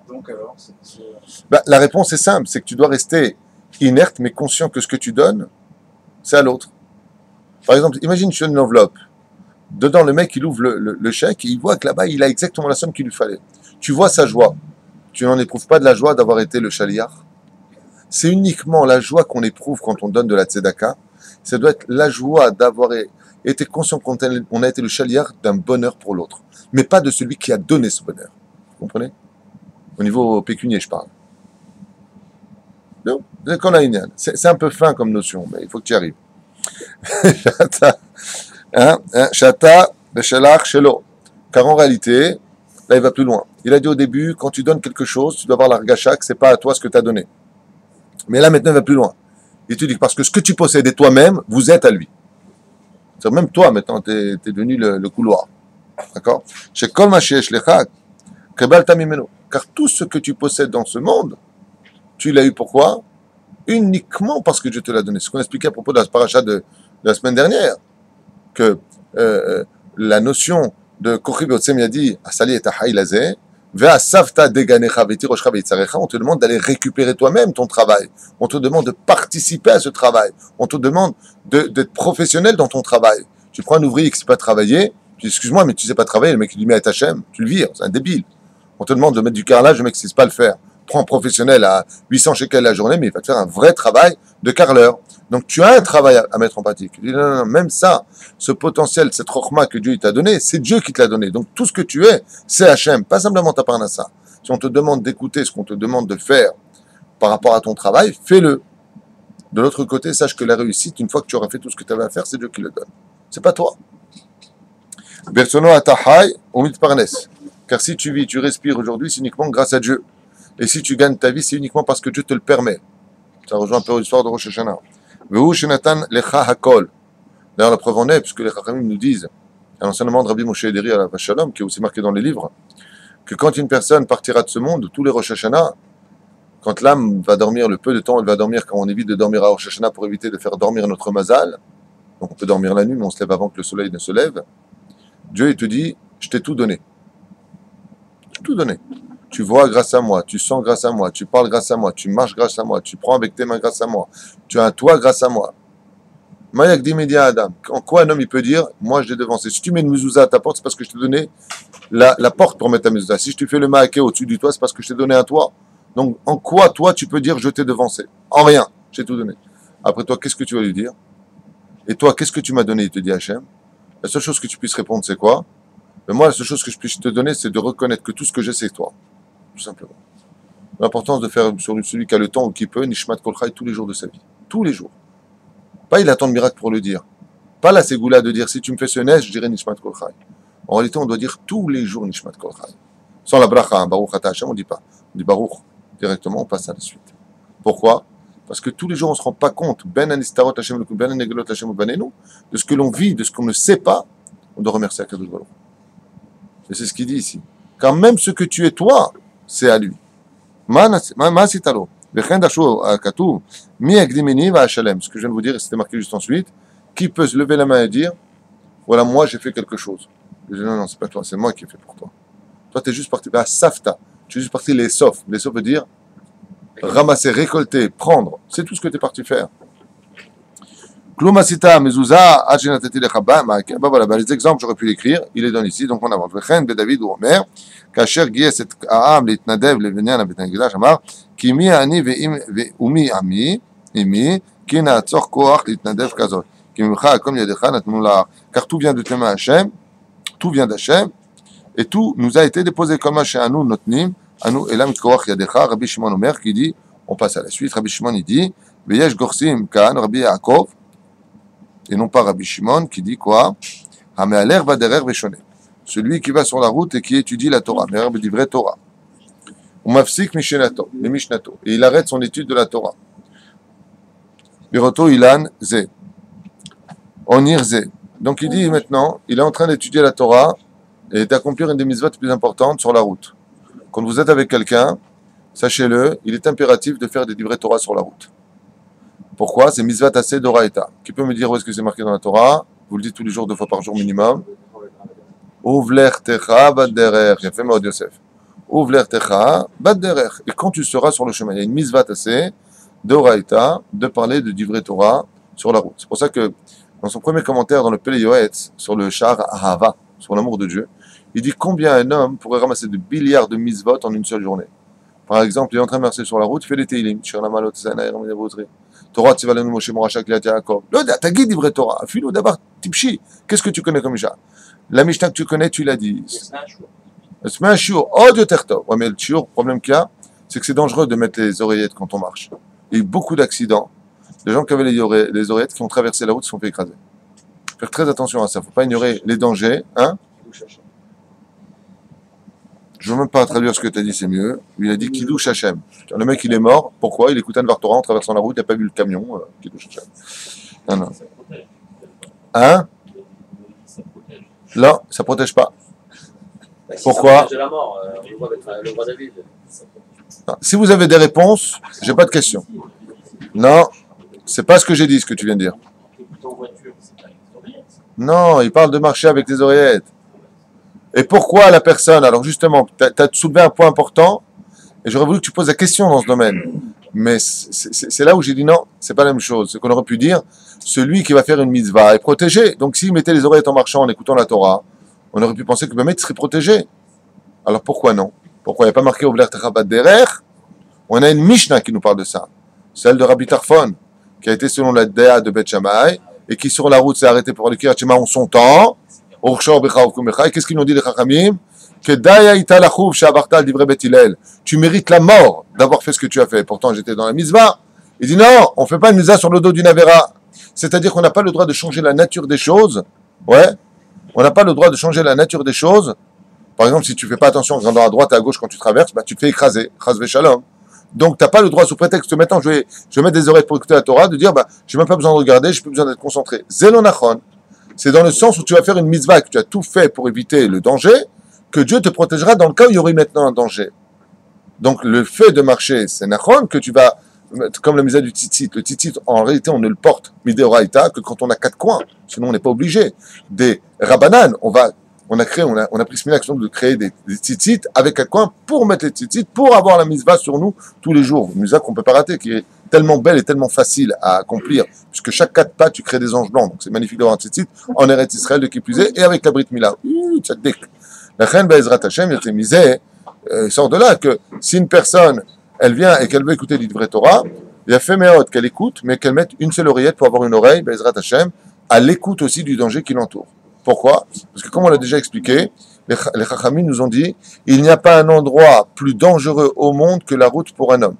Donc alors, La réponse est simple, c'est que tu dois rester inerte, mais conscient que ce que tu donnes, c'est à l'autre. Par exemple, imagine, tu donnes une enveloppe. Dedans, le mec, il ouvre le chèque et il voit que là-bas, il a exactement la somme qu'il lui fallait. Tu vois sa joie. Tu n'en éprouves pas de la joie d'avoir été le chaliar. C'est uniquement la joie qu'on éprouve quand on donne de la tzedaka. Ça doit être la joie d'avoir été conscient qu'on a été le chaliar d'un bonheur pour l'autre. Mais pas de celui qui a donné ce bonheur. Vous comprenez? Au niveau pécunier, je parle. C'est un peu fin comme notion, mais il faut que tu y arrives. Shata, Beshelach, Shelo. Car en réalité, là, il va plus loin. Il a dit au début, quand tu donnes quelque chose, tu dois avoir l'argacha que c'est pas à toi ce que tu as donné. Mais là, maintenant, il va plus loin. Il te dit que parce que ce que tu possèdes est toi-même, vous êtes à lui. C'est même toi, maintenant, tu es devenu le couloir. D'accord? Chez Kol Mashiach Lecha, Kebal Tamimeno. Car tout ce que tu possèdes dans ce monde, tu l'as eu pourquoi? Uniquement parce que Dieu te l'a donné. C'est ce qu'on expliquait à propos de la paracha de la semaine dernière. Que la notion de Kochib Yotzem Yadi, Asali et Ahai Lazé, on te demande d'aller récupérer toi-même ton travail. On te demande de participer à ce travail. On te demande d'être professionnel dans ton travail. Tu prends un ouvrier qui ne sait pas travailler, tu dis excuse-moi, mais tu ne sais pas travailler, le mec il lui met à Tachem, tu le vires, c'est un débile. On te demande de mettre du carrelage, le mec ne sait pas le faire. Prends un professionnel à 800 shekels la journée, mais il va te faire un vrai travail de carreleur. Donc tu as un travail à mettre en pratique. Je dis, non, non, même ça, ce potentiel, cette rochma que Dieu t'a donné, c'est Dieu qui te l'a donné. Donc tout ce que tu es, c'est Hachem, pas simplement ta parnassa. Si on te demande d'écouter ce qu'on te demande de faire par rapport à ton travail, fais-le. De l'autre côté, sache que la réussite, une fois que tu auras fait tout ce que tu avais à faire, c'est Dieu qui le donne. C'est pas toi. Bersono atahai umit parnes. Car si tu vis, tu respires aujourd'hui, c'est uniquement grâce à Dieu. Et si tu gagnes ta vie, c'est uniquement parce que Dieu te le permet. Ça rejoint un peu l'histoire de Rosh Hashanah. D'ailleurs, la preuve en est, puisque les Chachamim nous disent, à l'enseignement de Rabbi Moshe Ederi à la Shalom, qui est aussi marqué dans les livres, que quand une personne partira de ce monde, tous les Rosh Hashanah, quand l'âme va dormir, le peu de temps elle va dormir, quand on évite de dormir à Rosh Hashanah pour éviter de faire dormir notre mazal, donc on peut dormir la nuit, mais on se lève avant que le soleil ne se lève, Dieu il te dit, je t'ai tout donné. Je t'ai tout donné. Tu vois grâce à moi, tu sens grâce à moi, tu parles grâce à moi, tu marches grâce à moi, tu prends avec tes mains grâce à moi, tu as un toit grâce à moi. Mayak d'immédiat Adam. En quoi un homme il peut dire, moi je l'ai devancé. Si tu mets une mezouza à ta porte, c'est parce que je t'ai donné la porte pour mettre ta mezouza. Si je te fais le maaké au-dessus du toit, c'est parce que je t'ai donné un toit. Donc en quoi toi tu peux dire je t'ai devancé? En rien, j'ai tout donné. Après toi, qu'est-ce que tu vas lui dire? Et toi, qu'est-ce que tu m'as donné? Il te dit Hachem. La seule chose que tu puisses répondre, c'est quoi? Mais moi, la seule chose que je puisse te donner, c'est de reconnaître que tout ce que j'ai, c'est toi. Tout simplement. L'importance de faire sur celui qui a le temps ou qui peut, Nishmat Kol Chai tous les jours de sa vie. Tous les jours. Pas il attend le miracle pour le dire. Pas la ségoula de dire si tu me fais ce nez, je dirais Nishmat Kol Chai. En réalité, on doit dire tous les jours Nishmat Kol Chai. Sans la bracha, hein, Baruch Ata Hashem, on ne dit pas. On dit Baruch. Directement, on passe à la suite. Pourquoi? Parce que tous les jours, on ne se rend pas compte, Ben Anistarot Hashem Elokum, Ben Anegelot Hashem Banenu, de ce que l'on vit, de ce qu'on ne sait pas, on doit remercier Akadosh Baruch. Et c'est ce qu'il dit ici. Quand même ce que tu es toi, c'est à lui. Ma sitalo. Vechen dashu katuv, mi akdimini va Hashalem. Ce que je viens de vous dire, c'était marqué juste ensuite. Qui peut se lever la main et dire, voilà, moi j'ai fait quelque chose. Je dis, non, non, c'est pas toi, c'est moi qui ai fait pour toi. Toi, tu es juste parti, bah, safta. Tu es juste parti les sauf. Les sauf veut dire ramasser, récolter, prendre. C'est tout ce que tu es parti faire. Klumasita, mezouza, achinatati lechaba, ma'ake. Bah voilà, bah, les exemples, j'aurais pu l'écrire. Il les donne ici, donc on avance. Vechen, David ou Omer, kacher gies et aam, litnadev, levenyan, abetangila, shamar, ki mi ani ve'umi ami, imi, ki na'atzor koach, litnadev kazot. Ki mimcha, comme yadecha, natnu la. Car tout vient de tes mains, Hachem, tout vient d'Hachem, et tout nous a été déposé comme Hachem, à nous, notnim, à nous, elam koach yadecha, Rabbi Shimon Omer, qui dit, on passe à la suite, Rabbi Shimon, il dit, veyesh gorsim kan, Rabbi Yaakov, et non pas Rabbi Shimon qui dit quoi? Hamealer baderer veshone. Celui qui va sur la route et qui étudie la Torah. Me'er b'divrei Torah. Umafsik mishenato, le mishnato. Et il arrête son étude de la Torah. Biroto ilan ze. Onir ze. Donc il dit maintenant, il est en train d'étudier la Torah et d'accomplir une des mitzvot plus importantes sur la route. Quand vous êtes avec quelqu'un, sachez-le, il est impératif de faire des divrei Torah sur la route. Pourquoi? C'est Mitzvat Aseh d'Oraïta. Qui peut me dire où est-ce que c'est marqué dans la Torah? Vous le dites tous les jours, 2 fois par jour minimum. Ouvler techa bad derer. J'ai fait Maud Yosef. Ouvler techa bad derer. Et quand tu seras sur le chemin, il y a une Mitzvat Aseh d'Oraïta de parler de divrei Torah sur la route. C'est pour ça que dans son premier commentaire dans le Pele Yoetz sur le Shar Ahava, sur l'amour de Dieu, il dit combien un homme pourrait ramasser de milliards de mitzvot en une seule journée. Par exemple, il est en train de marcher sur la route, il fait les Teilim, Shir la Malot, Zanaïr, Ménévotri. Torah, Tzivalenu, Moshe, Morachak, Liat, Yaakov. Le t'as guide divrei Torah. Filo d'abord, Tipchi. Qu'est-ce que tu connais comme Misha? La Mishnah que tu connais, tu l'as dit. C'est un shiur. Oh, Dieu terto. Ouais, mais le shiur, le problème qu'il y a, c'est que c'est dangereux de mettre les oreillettes quand on marche. Il y a eu beaucoup d'accidents. Les gens qui avaient les oreillettes qui ont traversé la route se sont fait écraser. Faire très attention à ça. Il ne faut pas ignorer les dangers. Hein? Je ne veux même pas traduire ce que tu as dit, c'est mieux. Il a dit Kiddush Hashem. Le mec, il est mort. Pourquoi? Il écoutait un Torah en traversant la route, il n'a pas vu le camion. Kiddush Hashem. Non, non. Hein? Non, ça ne protège pas. Pourquoi? Non. Si vous avez des réponses, j'ai pas de questions. Non, c'est pas ce que j'ai dit, ce que tu viens de dire. Non, il parle de marcher avec les oreillettes. Et pourquoi la personne? Alors justement, tu as soulevé un point important, et j'aurais voulu que tu poses la question dans ce domaine. Mais c'est là où j'ai dit non, c'est pas la même chose. C'est qu'on aurait pu dire, celui qui va faire une mitzvah est protégé. Donc s'il mettait les oreillettes en marchant, en écoutant la Torah, on aurait pu penser que le maître serait protégé. Alors pourquoi non? Pourquoi il n'y a pas marqué Ovler Techabat Derer? On a une Mishnah qui nous parle de ça. Celle de Rabbi Tarfon, qui a été selon la Déa de Beth Shammai, et qui sur la route s'est arrêté pour aller Kiryat Shema en son temps. Et qu'est-ce qu'ils nous dit les Chachamim? Tu mérites la mort d'avoir fait ce que tu as fait. Pourtant, j'étais dans la mitzvah. Il dit non, on ne fait pas une mitzvah sur le dos d'une Avera. C'est-à-dire qu'on n'a pas le droit de changer la nature des choses. Ouais. On n'a pas le droit de changer la nature des choses. Par exemple, si tu ne fais pas attention en regardant à droite et à gauche quand tu traverses, bah, tu te fais écraser. Chas shalom. Donc, tu n'as pas le droit, sous prétexte, maintenant, je vais mettre des oreilles pour écouter la Torah, de dire, bah, je n'ai même pas besoin de regarder, je n'ai plus besoin d'être concentré. Zelonachon. C'est dans le sens où tu vas faire une mitzvah, que tu as tout fait pour éviter le danger, que Dieu te protégera dans le cas où il y aurait maintenant un danger. Donc le fait de marcher, c'est nachon, que tu vas, comme la mitzvah du tzitzit. Le tzitzit, en réalité, on ne le porte, midéoraïta, que quand on a 4 coins. Sinon, on n'est pas obligé. Des rabbanan, on a pris ce action de créer des tzitzit avec 4 coins pour mettre les tzitzit, pour avoir la mitzvah sur nous tous les jours. Une mitzvah qu'on ne peut pas rater, qui est tellement belle et tellement facile à accomplir, puisque chaque 4 pas, tu crées des anges blancs. Donc c'est magnifique d'avoir un tzitzit en Eretz Israël de qui plus est, et avec la Brit Mila. Tzadik. La reine Be'ezrat Hashem, il sort de là que si une personne, elle vient et qu'elle veut écouter l'Ivrei Torah, il y a fait méhot qu'elle écoute, mais qu'elle mette une seule oreillette pour avoir une oreille, Be'ezrat Hashem, à l'écoute aussi du danger qui l'entoure. Pourquoi? Parce que comme on l'a déjà expliqué, les Chachamim nous ont dit, il n'y a pas un endroit plus dangereux au monde que la route pour un homme.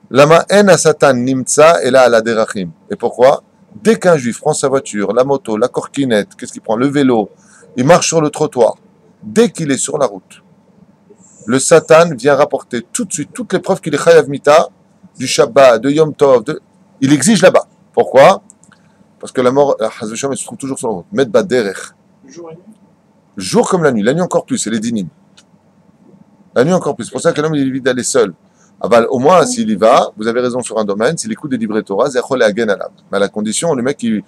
Lama en a Satan nimtsa et là à la derachim. Et pourquoi? Dès qu'un juif prend sa voiture, la moto, la corkinette, qu'est-ce qu'il prend? Le vélo, il marche sur le trottoir. Dès qu'il est sur la route, le Satan vient rapporter tout de suite toutes les preuves qu'il est chayav mita, du Shabbat, de Yom Tov, il exige là-bas. Pourquoi? Parce que la mort, la Hazvesham, elle se trouve toujours sur la route. Met baderech. Jour et nuit. Jour comme la nuit encore plus, c'est les dynimes. La nuit encore plus. C'est pour ça que l'homme il évite d'aller seul. Ah bah, au moins, s'il y va, vous avez raison sur un domaine, s'il écoute des livrets Torah, zechol et agen alav. Mais à la condition, le mec, il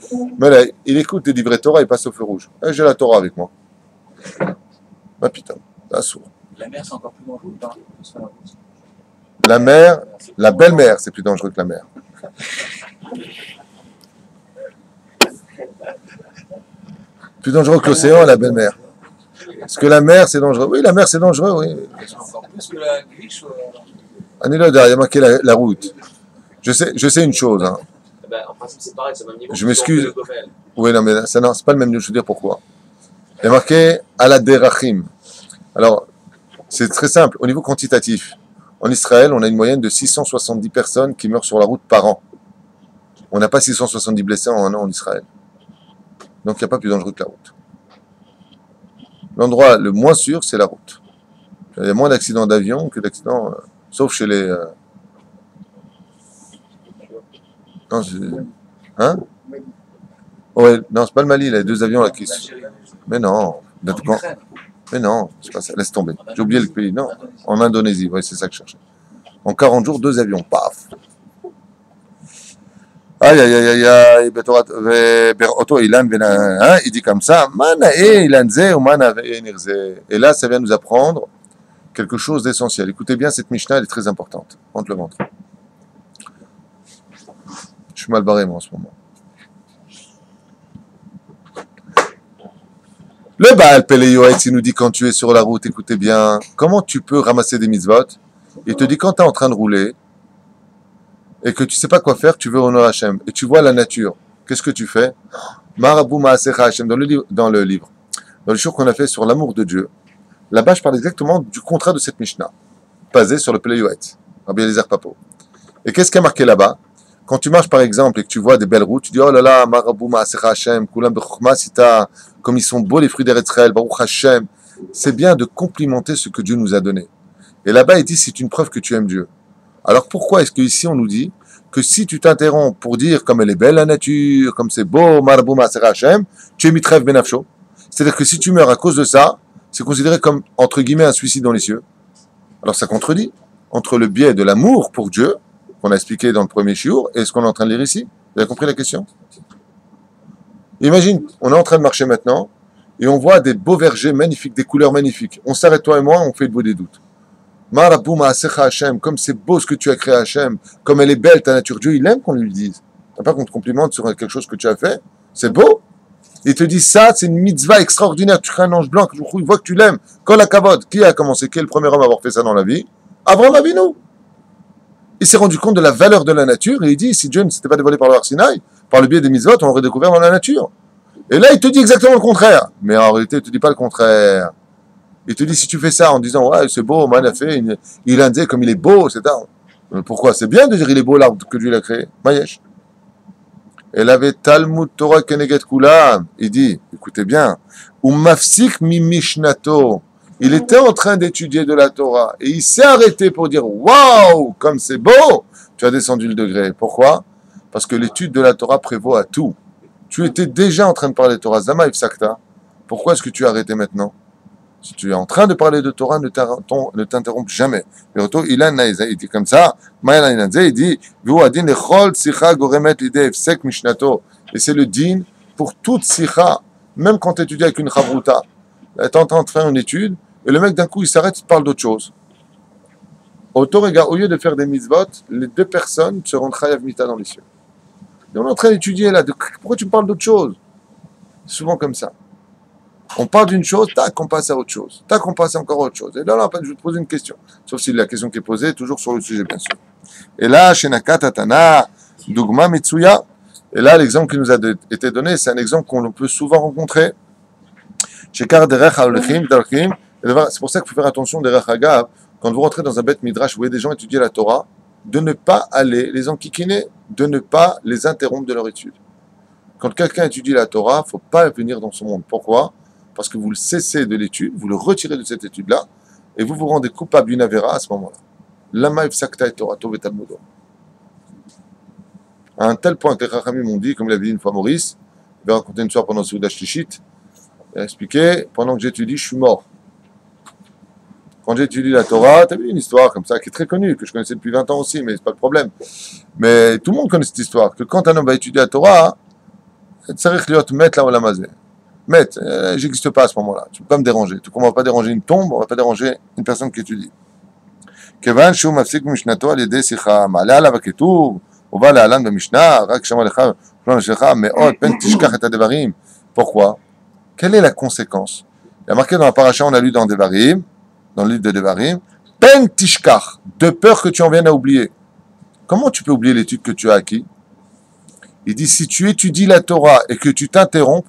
écoute des livrets Torah, il passe au feu rouge. J'ai la Torah avec moi. Ah putain, c'est sourd. La mer, c'est encore plus dangereux ou pas? La mer, la belle-mère, c'est plus dangereux que la mer. Plus dangereux que l'océan, la belle-mère. Parce que la mer, c'est dangereux. Oui, la mer, c'est dangereux, oui. C'est encore plus que la glitch. Année-là, il y a marqué la route. Je sais une chose. Hein. Ben, en principe, c'est pareil, c'est le même niveau. Je m'excuse. Oui, non, mais ça, non, c'est pas le même niveau. Je veux dire pourquoi. Il y a marqué à la derachim. Alors, c'est très simple. Au niveau quantitatif, en Israël, on a une moyenne de 670 personnes qui meurent sur la route par an. On n'a pas 670 blessés en un an en Israël. Donc, il n'y a pas plus dangereux que la route. L'endroit le moins sûr, c'est la route. Il y a moins d'accidents d'avion que d'accidents, sauf chez les... Non, hein? Ouais, non, c'est pas le Mali, il y a 2 avions là qui... Mais non, mais non, c'est pas ça, laisse tomber. J'ai oublié le pays, non, en Indonésie, oui, c'est ça que je cherchais. En 40 jours, 2 avions, paf. Aïe, aïe, aïe, aïe, il dit comme ça, et là, ça vient nous apprendre quelque chose d'essentiel. Écoutez bien, cette Mishnah, elle est très importante. Entre le ventre. Je suis mal barré, moi, en ce moment. Le Baal Pele Yoetz, il nous dit quand tu es sur la route, écoutez bien, comment tu peux ramasser des mitzvot? Il te dit quand tu es en train de rouler, et que tu sais pas quoi faire, tu veux honorer Hachem, et tu vois la nature, qu'est-ce que tu fais? Marabou Maasecha Hachem, dans le livre, dans le show qu'on a fait sur l'amour de Dieu, là-bas je parle exactement du contraire de cette Mishnah, basée sur le Pele Yoetz, Rabbi Eliezer Papo. Et qu'est-ce qui a marqué là-bas? Quand tu marches par exemple et que tu vois des belles routes, tu dis oh là là, Marabou Maasecha Hachem, Kulam Bechokma Sita, comme ils sont beaux les fruits d'Eretz Israël, Baruch Hachem. C'est bien de complimenter ce que Dieu nous a donné. Et là-bas il dit c'est une preuve que tu aimes Dieu. Alors pourquoi est-ce qu'ici on nous dit que si tu t'interromps pour dire comme elle est belle la nature, comme c'est beau, Marabou Maasecha Hachem, tu es mitrev benafsho? C'est-à-dire que si tu meurs à cause de ça, c'est considéré comme, entre guillemets, un suicide dans les cieux. Alors ça contredit entre le biais de l'amour pour Dieu, qu'on a expliqué dans le premier shiur, et ce qu'on est en train de lire ici. Vous avez compris la question? Imagine, on est en train de marcher maintenant, et on voit des beaux vergers magnifiques, des couleurs magnifiques. On s'arrête, toi et moi, on fait de beau des doutes. Marabou Maasecha Hachem, comme c'est beau ce que tu as créé Hachem, comme elle est belle ta nature. Dieu, il aime qu'on lui dise. T'as pas qu'on te complimente sur quelque chose que tu as fait? C'est beau. Il te dit ça, c'est une mitzvah extraordinaire. Tu crées un ange blanc, il voit que tu l'aimes. Kol hakavod. Qui a commencé? Qui est le premier homme à avoir fait ça dans la vie? Abraham Avinu. Il s'est rendu compte de la valeur de la nature et il dit, si Dieu ne s'était pas dévoilé par le Sinaï, par le biais des mitzvot, on l'aurait découvert dans la nature. Et là, il te dit exactement le contraire. Mais en réalité, il te dit pas le contraire. Il te dit, si tu fais ça en disant, ouais, c'est beau, man a fait, il a dit comme il est beau, etc. Pourquoi? C'est bien de dire il est beau l'arbre que Dieu l'a créé. Mayesh. Elle avait Talmud Torah Keneget Kulam. Il dit, écoutez bien, Umafsik mi Mishnato. Il était en train d'étudier de la Torah et il s'est arrêté pour dire, waouh, comme c'est beau. Tu as descendu le degré. Pourquoi? Parce que l'étude de la Torah prévaut à tout. Tu étais déjà en train de parler de Torah. Zama Ifsakta. Pourquoi est-ce que tu as arrêté maintenant? Si tu es en train de parler de Torah, ne t'interromps jamais. Il dit comme ça, il dit, et c'est le din pour toute sikha, même quand tu étudies avec une chavruta. Tu es en train de faire une étude, et le mec d'un coup il s'arrête, il parle d'autre chose. Au lieu de faire des mitzvot, les 2 personnes se rendent chayav mita dans les cieux. Et on est en train d'étudier là, pourquoi tu me parles d'autre chose? Souvent comme ça. On parle d'une chose, tac, on passe à autre chose. Tac, on passe encore à autre chose. Et là, je vais te poser une question. Sauf si la question qui est posée est toujours sur le sujet, bien sûr. Et là, chez Nakatatana, Dugma Mitsuya, et là, l'exemple qui nous a été donné, c'est un exemple qu'on peut souvent rencontrer. Chez Karderech Haolechim, Darchim. C'est pour ça qu'il faut faire attention, Derech Hagav, quand vous rentrez dans un bête midrash, vous voyez des gens étudier la Torah, de ne pas aller les enquiquiner, de ne pas les interrompre de leur étude. Quand quelqu'un étudie la Torah, il ne faut pas venir dans son monde. Pourquoi? Parce que vous le cessez de l'étude, vous le retirez de cette étude-là, et vous vous rendez coupable d'une avéra à ce moment-là. Lama ifsakta et Torah tov et talmudo. À un tel point que les Chachamim m'ont dit, comme l'avait dit une fois Maurice, il va raconter une soirée pendant Souda Shlichit, il a expliqué, pendant que j'étudie, je suis mort. Quand j'étudie la Torah, tu as vu une histoire comme ça, qui est très connue, que je connaissais depuis 20 ans aussi, mais c'est pas le problème. Mais tout le monde connaît cette histoire, que quand un homme va étudier la Torah, tzarich liot met la olam hazeh. Met, j'existe pas à ce moment-là. Tu peux pas me déranger. Tout comme on va pas déranger une tombe, on va pas déranger une personne qui étudie. כיוון שהוא מפסיק במשנתו על ידי שיחה, מעלה עליו הכתוב, ובא להלן במשנה, רק שמע לך, פלון שלך, מאוד, פן תשכח את הדברים. Pourquoi? Quelle est la conséquence? Il y a marqué dans la paracha, on a lu dans Devarim, dans le livre de Devarim, pen tishkach, de peur que tu en viennes à oublier. Comment tu peux oublier l'étude que tu as acquis? Il dit, si tu étudies la Torah et que tu t'interromps,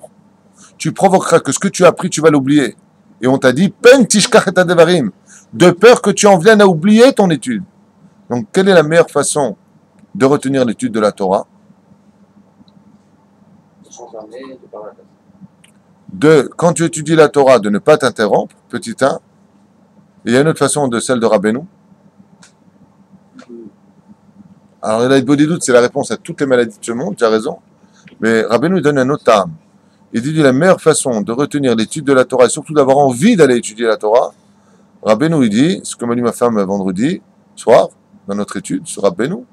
tu provoqueras que ce que tu as appris, tu vas l'oublier. Et on t'a dit, pen tishkach et devarim, de peur que tu en viennes à oublier ton étude. Donc, quelle est la meilleure façon de retenir l'étude de la Torah? Quand tu étudies la Torah, de ne pas t'interrompre, petit 1. Et il y a une autre façon de celle de Rabbeinu. Alors, il a des doutes, c'est la réponse à toutes les maladies de ce monde, tu as raison. Mais Rabbeinu donne un autre terme. Il dit la meilleure façon de retenir l'étude de la Torah, et surtout d'avoir envie d'aller étudier la Torah, Rabbeinu, il dit, ce que m'a dit ma femme vendredi soir, dans notre étude sur Rabbeinu,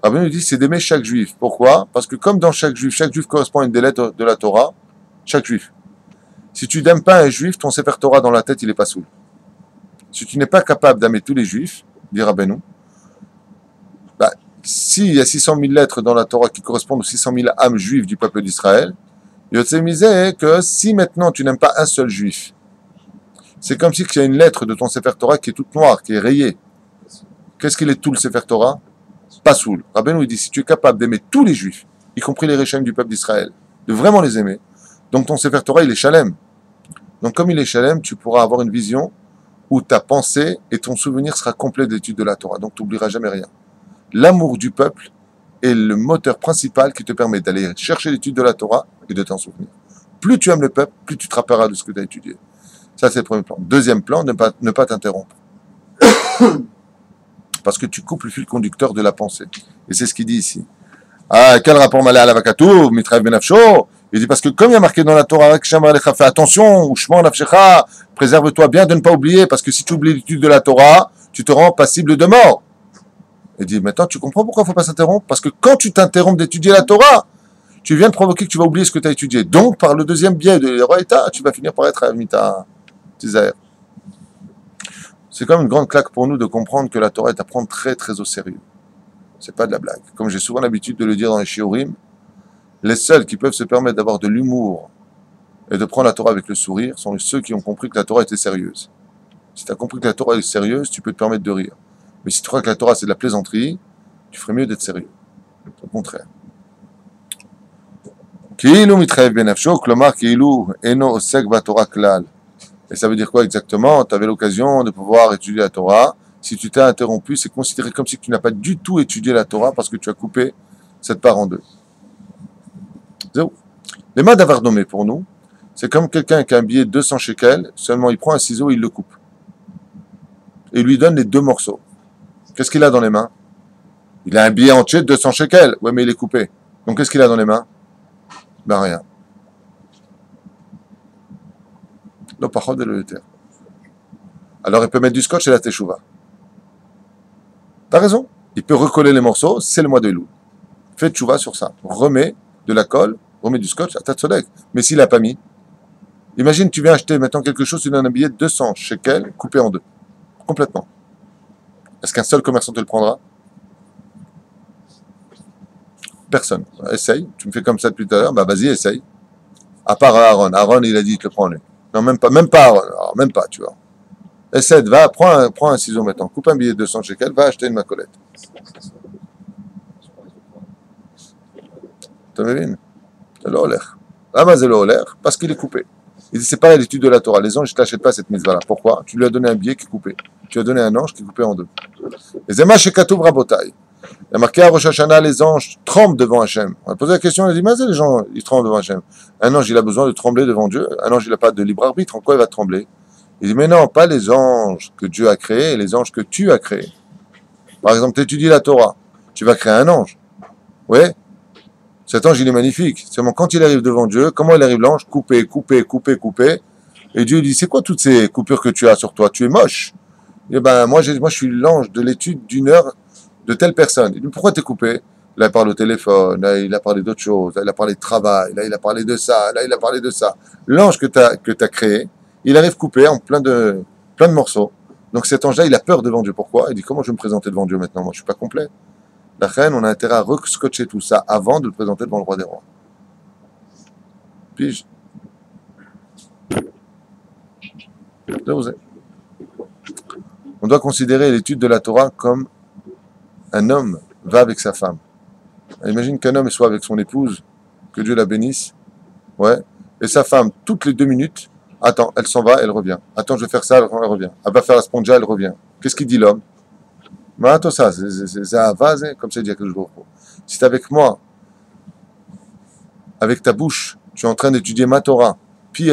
Rabbeinu dit, c'est d'aimer chaque juif. Pourquoi? Parce que comme dans chaque juif correspond à une des lettres de la Torah, chaque juif. Si tu n'aimes pas un juif, ton Sefer Torah dans la tête, il n'est pas saoul. Si tu n'es pas capable d'aimer tous les juifs, dit Rabbeinu, bah, s'il y a 600 000 lettres dans la Torah qui correspondent aux 600 000 âmes juives du peuple d'Israël, Yotze misé que si maintenant tu n'aimes pas un seul juif, c'est comme si il y a une lettre de ton Sefer Torah qui est toute noire, qui est rayée. Qu'est-ce qu'il est tout le Sefer Torah? Pas soul. Rabbeinu il dit, si tu es capable d'aimer tous les juifs, y compris les Réchaim du peuple d'Israël, de vraiment les aimer, donc ton Sefer Torah il est shalem. Donc comme il est shalem, tu pourras avoir une vision où ta pensée et ton souvenir sera complet d'étude de la Torah. Donc tu n'oublieras jamais rien. L'amour du peuple est le moteur principal qui te permet d'aller chercher l'étude de la Torah et de t'en souvenir. Plus tu aimes le peuple, plus tu te rappelleras de ce que tu as étudié. Ça, c'est le premier plan. Deuxième plan, ne pas t'interrompre. Parce que tu coupes le fil conducteur de la pensée. Et c'est ce qu'il dit ici. Ah, quel rapport malé à la vakatou, mitraïv benafsho? Il dit parce que comme il y a marqué dans la Torah, fais attention, ou shmor nafshecha, préserve-toi bien de ne pas oublier, parce que si tu oublies l'étude de la Torah, tu te rends passible de mort. Il dit, maintenant tu comprends pourquoi il ne faut pas s'interrompre? Parce que quand tu t'interromps d'étudier la Torah, tu viens de provoquer que tu vas oublier ce que tu as étudié. Donc, par le deuxième biais de l'Eroïta, tu vas finir par être à Mita Tisaer. C'est comme une grande claque pour nous de comprendre que la Torah est à prendre très très au sérieux. C'est pas de la blague. Comme j'ai souvent l'habitude de le dire dans les shiurim, les seuls qui peuvent se permettre d'avoir de l'humour et de prendre la Torah avec le sourire sont ceux qui ont compris que la Torah était sérieuse. Si tu as compris que la Torah est sérieuse, tu peux te permettre de rire. Mais si tu crois que la Torah c'est de la plaisanterie, tu ferais mieux d'être sérieux. Au contraire. Ki'ilu mitchayev benafsho, klomar ki'ilu eno osek batorah klal. Et ça veut dire quoi exactement? Tu avais l'occasion de pouvoir étudier la Torah. Si tu t'es interrompu, c'est considéré comme si tu n'as pas du tout étudié la Torah parce que tu as coupé cette part en deux. Zéro. Les mains d'avoir nommé pour nous, c'est comme quelqu'un qui a un billet de 200 shekels, seulement il prend un ciseau et il le coupe. Et il lui donne les deux morceaux. Qu'est-ce qu'il a dans les mains? Il a un billet entier de 200 shekels. Ouais, mais il est coupé. Donc qu'est-ce qu'il a dans les mains? Ben rien. Non, pas de le terre. Alors il peut mettre du scotch et la teshuva. T'as raison. Il peut recoller les morceaux, c'est le mois de Elul. Fais teshuva sur ça. Remets de la colle, remets du scotch, à ta tzodek. Mais s'il n'a pas mis, imagine tu viens acheter maintenant quelque chose, tu donnes un billet de 200 shekels coupé en deux. Complètement. Est-ce qu'un seul commerçant te le prendra? Personne. Essaye. Tu me fais comme ça depuis tout à l'heure, bah vas-y, essaye. À part Aaron. Aaron, il a dit, il te le prend lui. Non, même pas Aaron. Alors, même pas, tu vois. Essaie, va, prends un ciseau maintenant. Coupe un billet de 200 shekels, va acheter une macolette. Tu me dis? C'est l'olère. Ah, mais c'est l'olère, parce qu'il est coupé. Il dit, c'est pareil l'étude de la Torah. Les anges, ils ne t'achètent pas cette mitzvah-là. Pourquoi? Tu lui as donné un billet qui est coupé. Tu as donné un ange qui est coupé en deux. Et Zema Shekatov Rabotai. Il y a marqué à Rosh Hashanah, les anges tremblent devant Hachem. On a posé la question, on a dit, mais c'est les gens, ils tremblent devant Hachem. Un ange, il a besoin de trembler devant Dieu. Un ange, il n'a pas de libre arbitre. En quoi il va trembler? Il dit, mais non, pas les anges que Dieu a créés, les anges que tu as créés. Par exemple, tu étudies la Torah. Tu vas créer un ange. Oui? Cet ange, il est magnifique. Seulement, quand il arrive devant Dieu, comment il arrive l'ange? Coupé, coupé, coupé, coupé. Et Dieu dit, c'est quoi toutes ces coupures que tu as sur toi? Tu es moche. Et ben, moi, je suis l'ange de l'étude d'une heure de telle personne. Il dit, pourquoi t'es coupé? Là, il parle au téléphone, là, il a parlé d'autre chose, là, il a parlé de travail, là, il a parlé de ça, là, il a parlé de ça. L'ange que t'as créé, il arrive coupé en plein de morceaux. Donc cet ange-là, il a peur devant Dieu. Pourquoi? Il dit, comment je vais me présenter devant Dieu maintenant? Moi, je suis pas complet. La reine, on a intérêt à rescotcher tout ça avant de le présenter devant le roi des rois. Puis, on doit considérer l'étude de la Torah comme un homme va avec sa femme. Imagine qu'un homme soit avec son épouse, que Dieu la bénisse, ouais, et sa femme, toutes les 2 minutes, attends, elle s'en va, elle revient. Attends, je vais faire ça, elle revient. Elle va faire la spongia, elle revient. Qu'est-ce qu'il dit l'homme? Mais attends, ça, c'est un vase, comme ça, il dit à quelque chose. Si tu es avec moi, avec ta bouche, tu es en train d'étudier ma Torah, pi,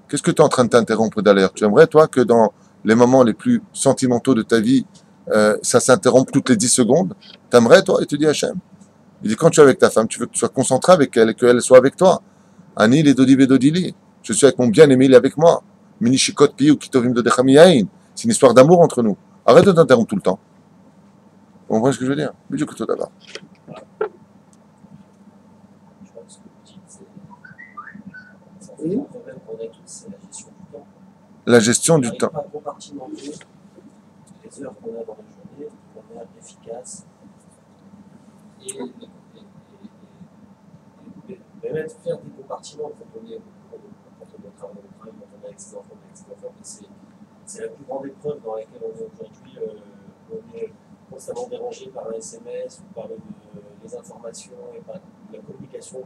qu'est-ce que tu es en train de t'interrompre d'ailleurs? Tu aimerais, toi, que dans les moments les plus sentimentaux de ta vie, ça s'interrompt toutes les 10 secondes? T'aimerais, toi? Il te dit Hachem. Il dit, quand tu es avec ta femme, tu veux que tu sois concentré avec elle et qu'elle soit avec toi. Ani les dodi vedodili. Je suis avec mon bien-aimé, il est avec moi. Mini shikot pi ou kitovim de dechamiyain. C'est une histoire d'amour entre nous. Arrête de t'interrompre tout le temps. Vous comprenez ce que je veux dire? Mais du coup, toi d'abord. Je pense que ce que vous dites, c'est un problème qu'on a tous, c'est la gestion du temps. La gestion du temps. On n'arrive pas à compartimenter les heures qu'on a dans la journée de manière efficace et même faire des compartiments quand on est au travail, quand on est avec ses enfants, c'est la plus grande épreuve dans laquelle on est aujourd'hui. On est constamment dérangé par un SMS ou par les informations et par la communication.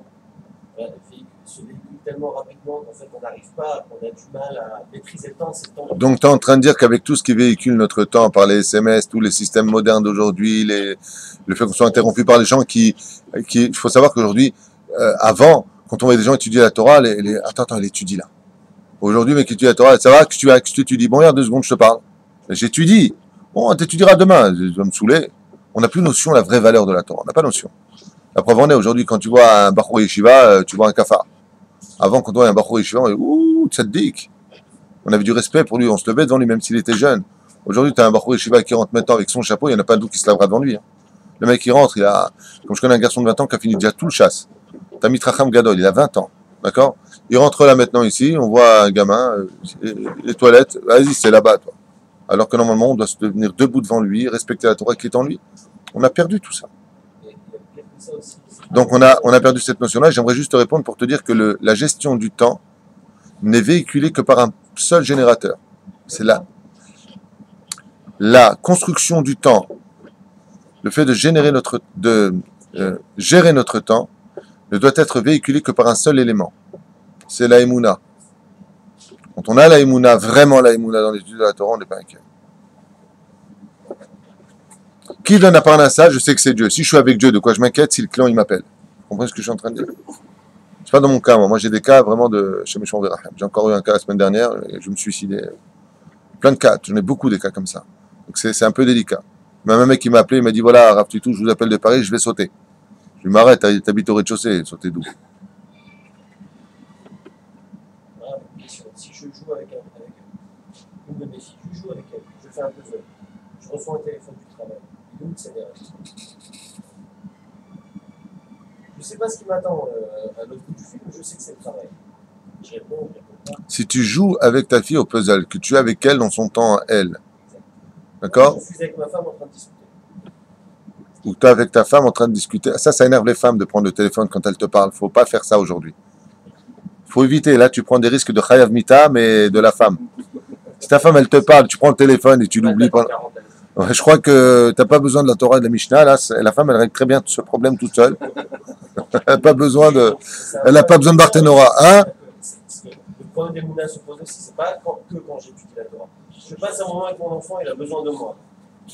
Se véhicule tellement rapidement qu'en fait on n'arrive pas, on a du mal à maîtriser le temps. Donc tu es en train de dire qu'avec tout ce qui véhicule notre temps par les SMS, tous les systèmes modernes d'aujourd'hui, le fait qu'on soit interrompu par les gens il faut savoir qu'aujourd'hui, avant, quand on voyait des gens étudier la Torah, attends, elle étudie là. Aujourd'hui, mec, qui étudie la Torah, ça va, que tu étudies? Bon, regarde 2 secondes, je te parle. J'étudie. Bon, t'étudieras demain. Je vais me saouler. On n'a plus notion de la vraie valeur de la Torah. On n'a pas notion. La preuve en est, aujourd'hui, quand tu vois un Bachur Yeshiva, tu vois un cafard. Avant, quand on voit un Bachur Yeshiva, on dit, ouh, tzaddik. On avait du respect pour lui, on se levait devant lui, même s'il était jeune. Aujourd'hui, tu as un Bachur Yeshiva qui rentre maintenant avec son chapeau, il n'y en a pas un doute qui se lavera devant lui. Hein. Le mec qui rentre, comme je connais un garçon de 20 ans qui a fini déjà tout le chasse. T'as Mitracham Gadol, il a 20 ans. D'accord? Il rentre là maintenant ici, on voit un gamin, les toilettes, vas-y, c'est là-bas, toi. Alors que normalement, on doit se tenir debout devant lui, respecter la Torah qui est en lui. On a perdu tout ça. Donc on a perdu cette notion-là. J'aimerais juste te répondre pour te dire que la gestion du temps n'est véhiculée que par un seul générateur. C'est la construction du temps, le fait de gérer notre temps, ne doit être véhiculé que par un seul élément. C'est la Emouna. Quand on a la Emouna, vraiment la Emouna dans l'étude de la Torah, on n'est pas inquiet. Qui donne la parnassa? Je sais que c'est Dieu. Si je suis avec Dieu, de quoi je m'inquiète si le client il m'appelle? Vous comprenez ce que je suis en train de dire? C'est pas dans mon cas, moi. Moi, j'ai des cas vraiment de chez Méchant Verachem. J'ai encore eu un cas la semaine dernière et je me suis suicidé. Plein de cas. J'en ai beaucoup des cas comme ça. Donc c'est un peu délicat. Même un mec qui m'a appelé, il m'a dit voilà, Rav Tutou, je vous appelle de Paris, je vais sauter. Je lui m'arrête, t'habites au rez-de-chaussée, sauter d'où? Si je joue avec une de mes filles, je joue avec elle, je fais un puzzle, je reçois un téléphone du travail, une minute c'est derrière. Je ne sais pas ce qui m'attend à l'autre bout du film, je sais que c'est le travail. Je réponds pas. Si tu joues avec ta fille au puzzle, que tu es avec elle dans son temps à elle, d'accord? Je suis avec ma femme en train de discuter. Ou tu es avec ta femme en train de discuter. Ça énerve les femmes de prendre le téléphone quand elles te parlent. Il ne faut pas faire ça aujourd'hui. Il faut éviter. Là, tu prends des risques de chayav mita, mais de la femme. Si ta femme, elle te parle, tu prends le téléphone et tu l'oublies pendant... Ouais, je crois que tu n'as pas besoin de la Torah et de la Mishnah. Là, la femme, elle règle très bien ce problème toute seule. Elle n'a pas besoin de Barthénora. Hein? Le problème des moulins à se poser aussi, c'est pas que quand j'étudie la Torah. Je passe un moment avec mon enfant, il a besoin de moi.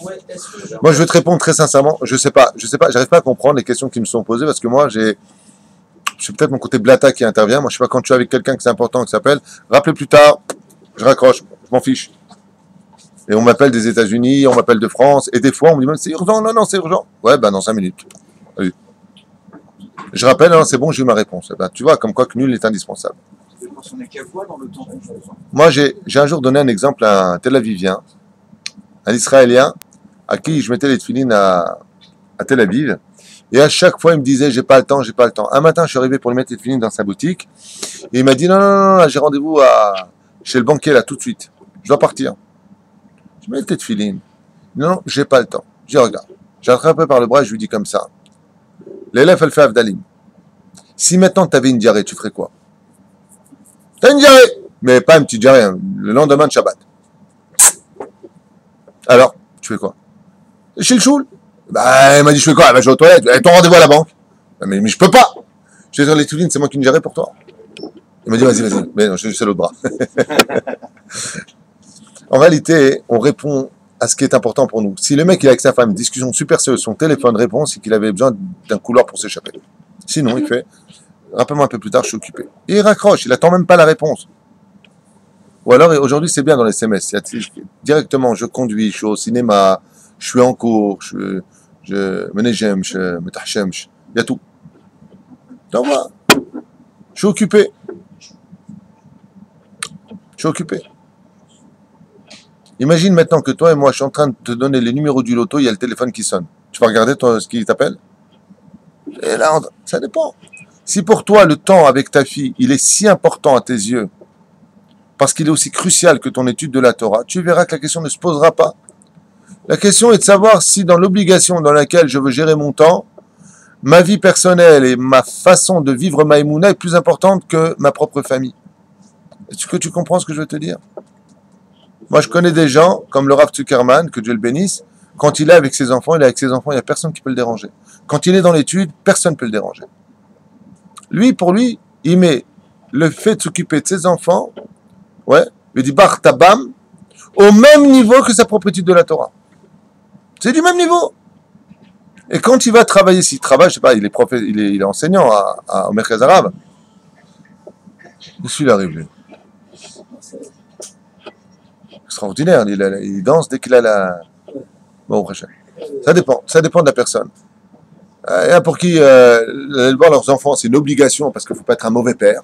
Ouais, est-ce que Moi, je vais te répondre très sincèrement. Je sais pas, j'arrive pas à comprendre les questions qui me sont posées parce que moi, c'est peut-être mon côté blata qui intervient. Moi, je sais pas, quand tu es avec quelqu'un qui c'est important, qui s'appelle, rappelez plus tard, je raccroche, je m'en fiche. Et on m'appelle des États-Unis, on m'appelle de France, et des fois, on me dit même, c'est urgent, non, c'est urgent. Ouais, dans 5 minutes. Oui. Je rappelle, non, c'est bon, j'ai eu ma réponse. Ben, tu vois, comme quoi que nul est indispensable. Ça dépend si on est qu'à quoi dans le temps. Moi, j'ai un jour donné un exemple à un Tel Avivien, un Israélien, à qui je mettais les tefilines à Tel Aviv. Et à chaque fois, il me disait, j'ai pas le temps. Un matin, je suis arrivé pour lui mettre les tefilines dans sa boutique. Et il m'a dit, non, j'ai rendez-vous chez le banquier là, tout de suite. Je dois partir. Je mets tes tefilines. Non, j'ai pas le temps. Je dis, regarde. J'ai attrapé par le bras et je lui dis comme ça. L'élève, elle fait Avdalim. Si maintenant tu avais une diarrhée, tu ferais quoi? T'as une diarrhée, mais pas une petite diarrhée, hein, le lendemain de Shabbat. Alors, tu fais quoi? Chez le choul? Bah, elle m'a dit, je fais quoi? Bah, je vais aux toilettes. Ton rendez-vous à la banque? Mais je peux pas. Je vais dire, les tefilines, c'est moi qui une diarrhée pour toi. Il m'a dit, vas-y. Mais non, je suis l'autre bras. En réalité, on répond à ce qui est important pour nous. Si le mec il est avec sa femme, discussion super sérieuse, son téléphone répond, c'est qu'il avait besoin d'un couloir pour s'échapper. Sinon, il fait, rappelle-moi un peu plus tard, je suis occupé. Et il raccroche, il attend même pas la réponse. Ou alors, aujourd'hui, c'est bien dans les SMS. Directement, je conduis, je suis au cinéma, je suis en cours, je il y a tout. Donc voilà, je suis occupé. Imagine maintenant que toi et moi, je suis en train de te donner les numéros du loto, il y a le téléphone qui sonne. Tu vas regarder ce qui t'appelle? Et là, ça dépend. Si pour toi, le temps avec ta fille, il est si important à tes yeux, parce qu'il est aussi crucial que ton étude de la Torah, tu verras que la question ne se posera pas. La question est de savoir si dans l'obligation dans laquelle je veux gérer mon temps, ma vie personnelle et ma façon de vivre ma émouna est plus importante que ma propre famille. Est-ce que tu comprends ce que je veux te dire? Moi, je connais des gens, comme le Rav Zuckerman, que Dieu le bénisse, quand il est avec ses enfants, il n'y a personne qui peut le déranger. Quand il est dans l'étude, personne ne peut le déranger. Pour lui, il met le fait de s'occuper de ses enfants, il dit Bar Tabam, au même niveau que sa propre étude de la Torah. C'est du même niveau. Et quand il va travailler, s'il travaille, je sais pas, il est enseignant au Merkaz Arabe. Où est-ce qu'il arrive, lui? Extraordinaire, il danse dès qu'il a la... Bon, prochain. Ça dépend de la personne. Il y a pour qui voir leurs enfants, c'est une obligation parce qu'il ne faut pas être un mauvais père.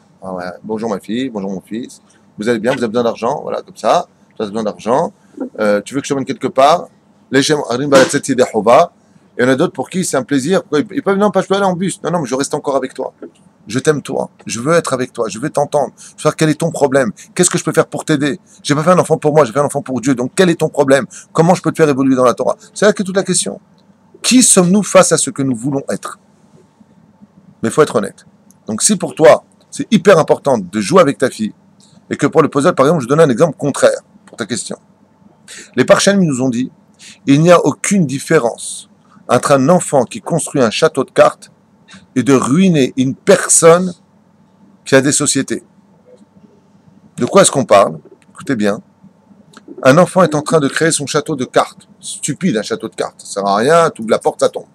Bonjour ma fille, bonjour mon fils. Vous allez bien, vous avez besoin d'argent, voilà, comme ça. Vous avez besoin d'argent. Tu veux que je t'emmène quelque part? Et il y en a d'autres pour qui c'est un plaisir. Ils peuvent, non, pas je peux aller en bus. Non, mais je reste encore avec toi. Je t'aime toi, je veux être avec toi, je veux t'entendre. Je veux savoir quel est ton problème, qu'est-ce que je peux faire pour t'aider. J'ai pas fait un enfant pour moi, j'ai fait un enfant pour Dieu. Donc quel est ton problème? Comment je peux te faire évoluer dans la Torah? C'est là que toute la question. Qui sommes-nous face à ce que nous voulons être? Mais il faut être honnête. Donc si pour toi, c'est hyper important de jouer avec ta fille, et que pour le puzzle, par exemple, je donne un exemple contraire pour ta question. Les Parchanim nous ont dit, il n'y a aucune différence entre un enfant qui construit un château de cartes et de ruiner une personne qui a des sociétés. De quoi est-ce qu'on parle? Écoutez bien. Un enfant est en train de créer son château de cartes. Stupide, un château de cartes. Ça sert à rien, tu ouvres la porte, ça tombe.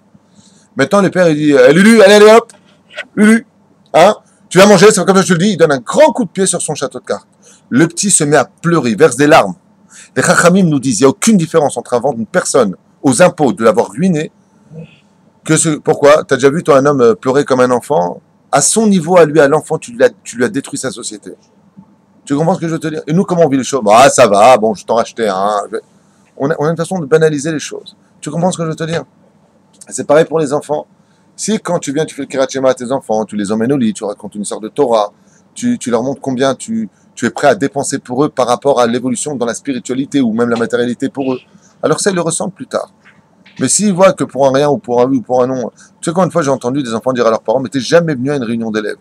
Maintenant, le père, il dit, Lulu, allez, hop, Lulu, hein, tu vas manger, c'est comme ça que je te le dis. Il donne un grand coup de pied sur son château de cartes. Le petit se met à pleurer, il verse des larmes. Les Chachamim nous disent, il n'y a aucune différence entre un vendre une personne aux impôts de l'avoir ruiné. Pourquoi? Tu as déjà vu, toi, un homme pleurer comme un enfant? À son niveau, à lui, à l'enfant, tu lui as détruit sa société. Tu comprends ce que je veux te dire? Et nous, comment on vit les choses? Ah, ça va, bon, je t'en rachetais un. On a une façon de banaliser les choses. Tu comprends ce que je veux te dire? C'est pareil pour les enfants. Si, quand tu viens, tu fais le Kirat Shema à tes enfants, tu les emmènes au lit, tu racontes une sorte de Torah, tu leur montres combien tu es prêt à dépenser pour eux par rapport à l'évolution dans la spiritualité ou même la matérialité pour eux. Alors ça, ils le ressentent plus tard. Mais s'ils voient que pour un rien ou pour un oui ou pour un non, tu sais combien de fois j'ai entendu des enfants dire à leurs parents, mais t'es jamais venu à une réunion d'élèves,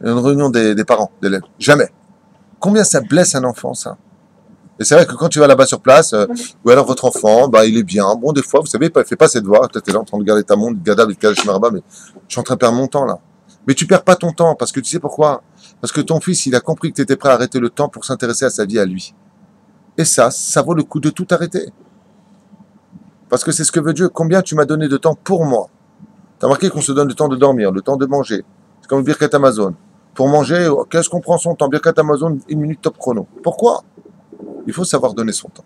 une réunion des parents d'élèves, jamais. Combien ça blesse un enfant, ça? Et c'est vrai que quand tu vas là-bas sur place, ou alors votre enfant, il est bien. Bon, des fois, vous savez, il fait pas ses devoirs. Peut-être t'es là en train de regarder ta montre, mais je suis en train de perdre mon temps là. Mais tu perds pas ton temps, parce que tu sais pourquoi? Parce que ton fils, il a compris que tu étais prêt à arrêter le temps pour s'intéresser à sa vie à lui. Et ça vaut le coup de tout arrêter. Parce que c'est ce que veut Dieu. Combien tu m'as donné de temps pour moi? Tu as remarqué qu'on se donne le temps de dormir, le temps de manger. C'est comme le Birkat Amazon. Pour manger, qu'est-ce qu'on prend son temps? Birkat Amazon, 1 minute top chrono. Pourquoi? Il faut savoir donner son temps.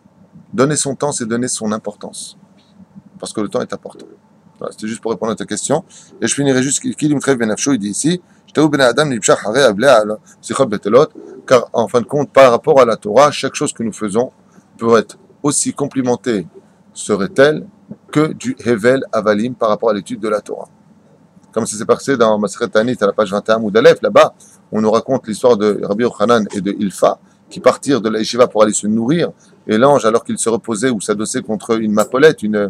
Donner son temps, c'est donner son importance. Parce que le temps est important. Voilà, c'était juste pour répondre à ta question. Et je finirai juste, il dit ici, car en fin de compte, par rapport à la Torah, chaque chose que nous faisons peut être aussi complimentée, serait-elle, que du Hevel Avalim par rapport à l'étude de la Torah. Comme ça s'est passé dans Maseret Tanit à la page 21 Moudalef, là-bas, on nous raconte l'histoire de Rabbi Yochanan et de Ilfa, qui partirent de la yeshiva pour aller se nourrir, et l'ange, alors qu'il se reposait ou s'adossait contre une mapolette, une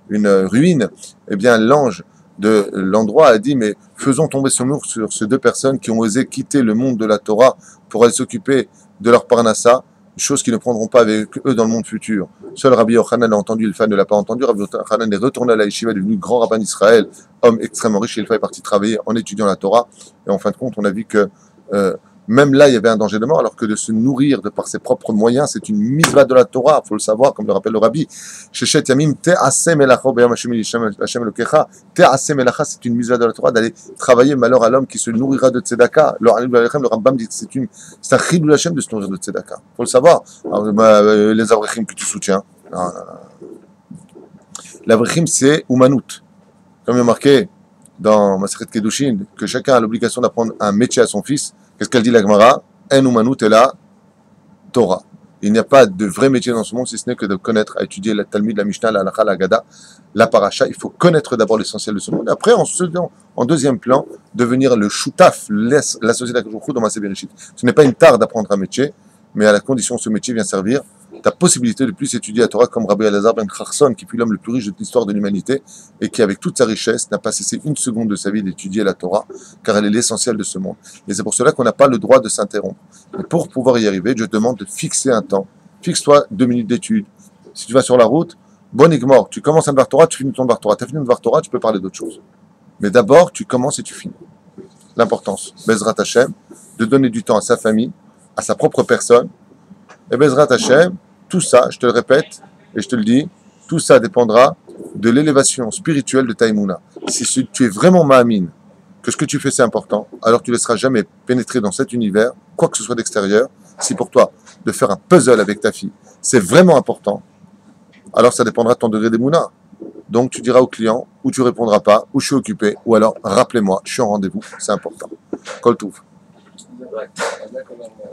ruine, eh bien l'ange de l'endroit a dit, mais faisons tomber ce mur sur ces deux personnes qui ont osé quitter le monde de la Torah pour aller s'occuper de leur parnassa, chose qu'ils ne prendront pas avec eux dans le monde futur. Seul Rabbi Yochanan a entendu, Ilfa ne l'a pas entendu. Rabbi Yochanan est retourné à la yeshiva, devenu grand rabbin d'Israël, homme extrêmement riche. Ilfa est parti travailler en étudiant la Torah. Et en fin de compte, on a vu que même là, il y avait un danger de mort, alors que de se nourrir de par ses propres moyens, c'est une mitzvah de la Torah, il faut le savoir, comme le rappelle le Rabbi. Shechet Yamim, Te'aseh Melacha, B'yam Hashem Elokecha, Te'aseh Melacha, c'est une mitzvah de la Torah, d'aller travailler, malheur à l'homme qui se nourrira de tzedaka. Le Rambam dit que c'est un chilul Hashem de se nourrir de tzedaka. Il faut le savoir. Alors, les avrechim que tu soutiens. Non. L'avrechim, c'est Umanut. Comme il y a marqué dans Maseret Kedushin, que chacun a l'obligation d'apprendre un métier à son fils. Qu'est-ce qu'elle dit la Gemara? En Umanut et la Torah. Il n'y a pas de vrai métier dans ce monde si ce n'est que de connaître, à étudier la Talmud, la Mishnah, la Halakha, la Haggadah, la Paracha. Il faut connaître d'abord l'essentiel de ce monde. Après, en deuxième plan, devenir le choutaf, l'associé d'Akadosh dans Maaseh Bereshit. Ce n'est pas une tare d'apprendre un métier, mais à la condition que ce métier vient servir ta possibilité de plus étudier la Torah comme Rabbi Elazar ben Kharson, qui fut l'homme le plus riche de l'histoire de l'humanité et qui, avec toute sa richesse, n'a pas cessé une seconde de sa vie d'étudier la Torah, car elle est l'essentiel de ce monde. Et c'est pour cela qu'on n'a pas le droit de s'interrompre. Mais pour pouvoir y arriver, je te demande de fixer un temps. Fixe-toi 2 minutes d'étude. Si tu vas sur la route, bon igmor, tu commences un Dvar Torah, tu finis ton Dvar Torah. Tu as fini ton Dvar Torah, tu peux parler d'autre chose. Mais d'abord, tu commences et tu finis. L'importance, Bezrat Hashem, de donner du temps à sa famille, à sa propre personne. Et Bezrat Hashem, tout ça, je te le répète et je te le dis, tout ça dépendra de l'élévation spirituelle de ta Emouna. Si tu es vraiment ma'amin, que ce que tu fais c'est important, alors tu ne laisseras jamais pénétrer dans cet univers, quoi que ce soit d'extérieur. Si pour toi, de faire un puzzle avec ta fille, c'est vraiment important, alors ça dépendra de ton degré d'Emouna. Donc tu diras au client, ou tu répondras pas, ou je suis occupé, ou alors rappelez-moi, je suis en rendez-vous, c'est important. Kol Touv.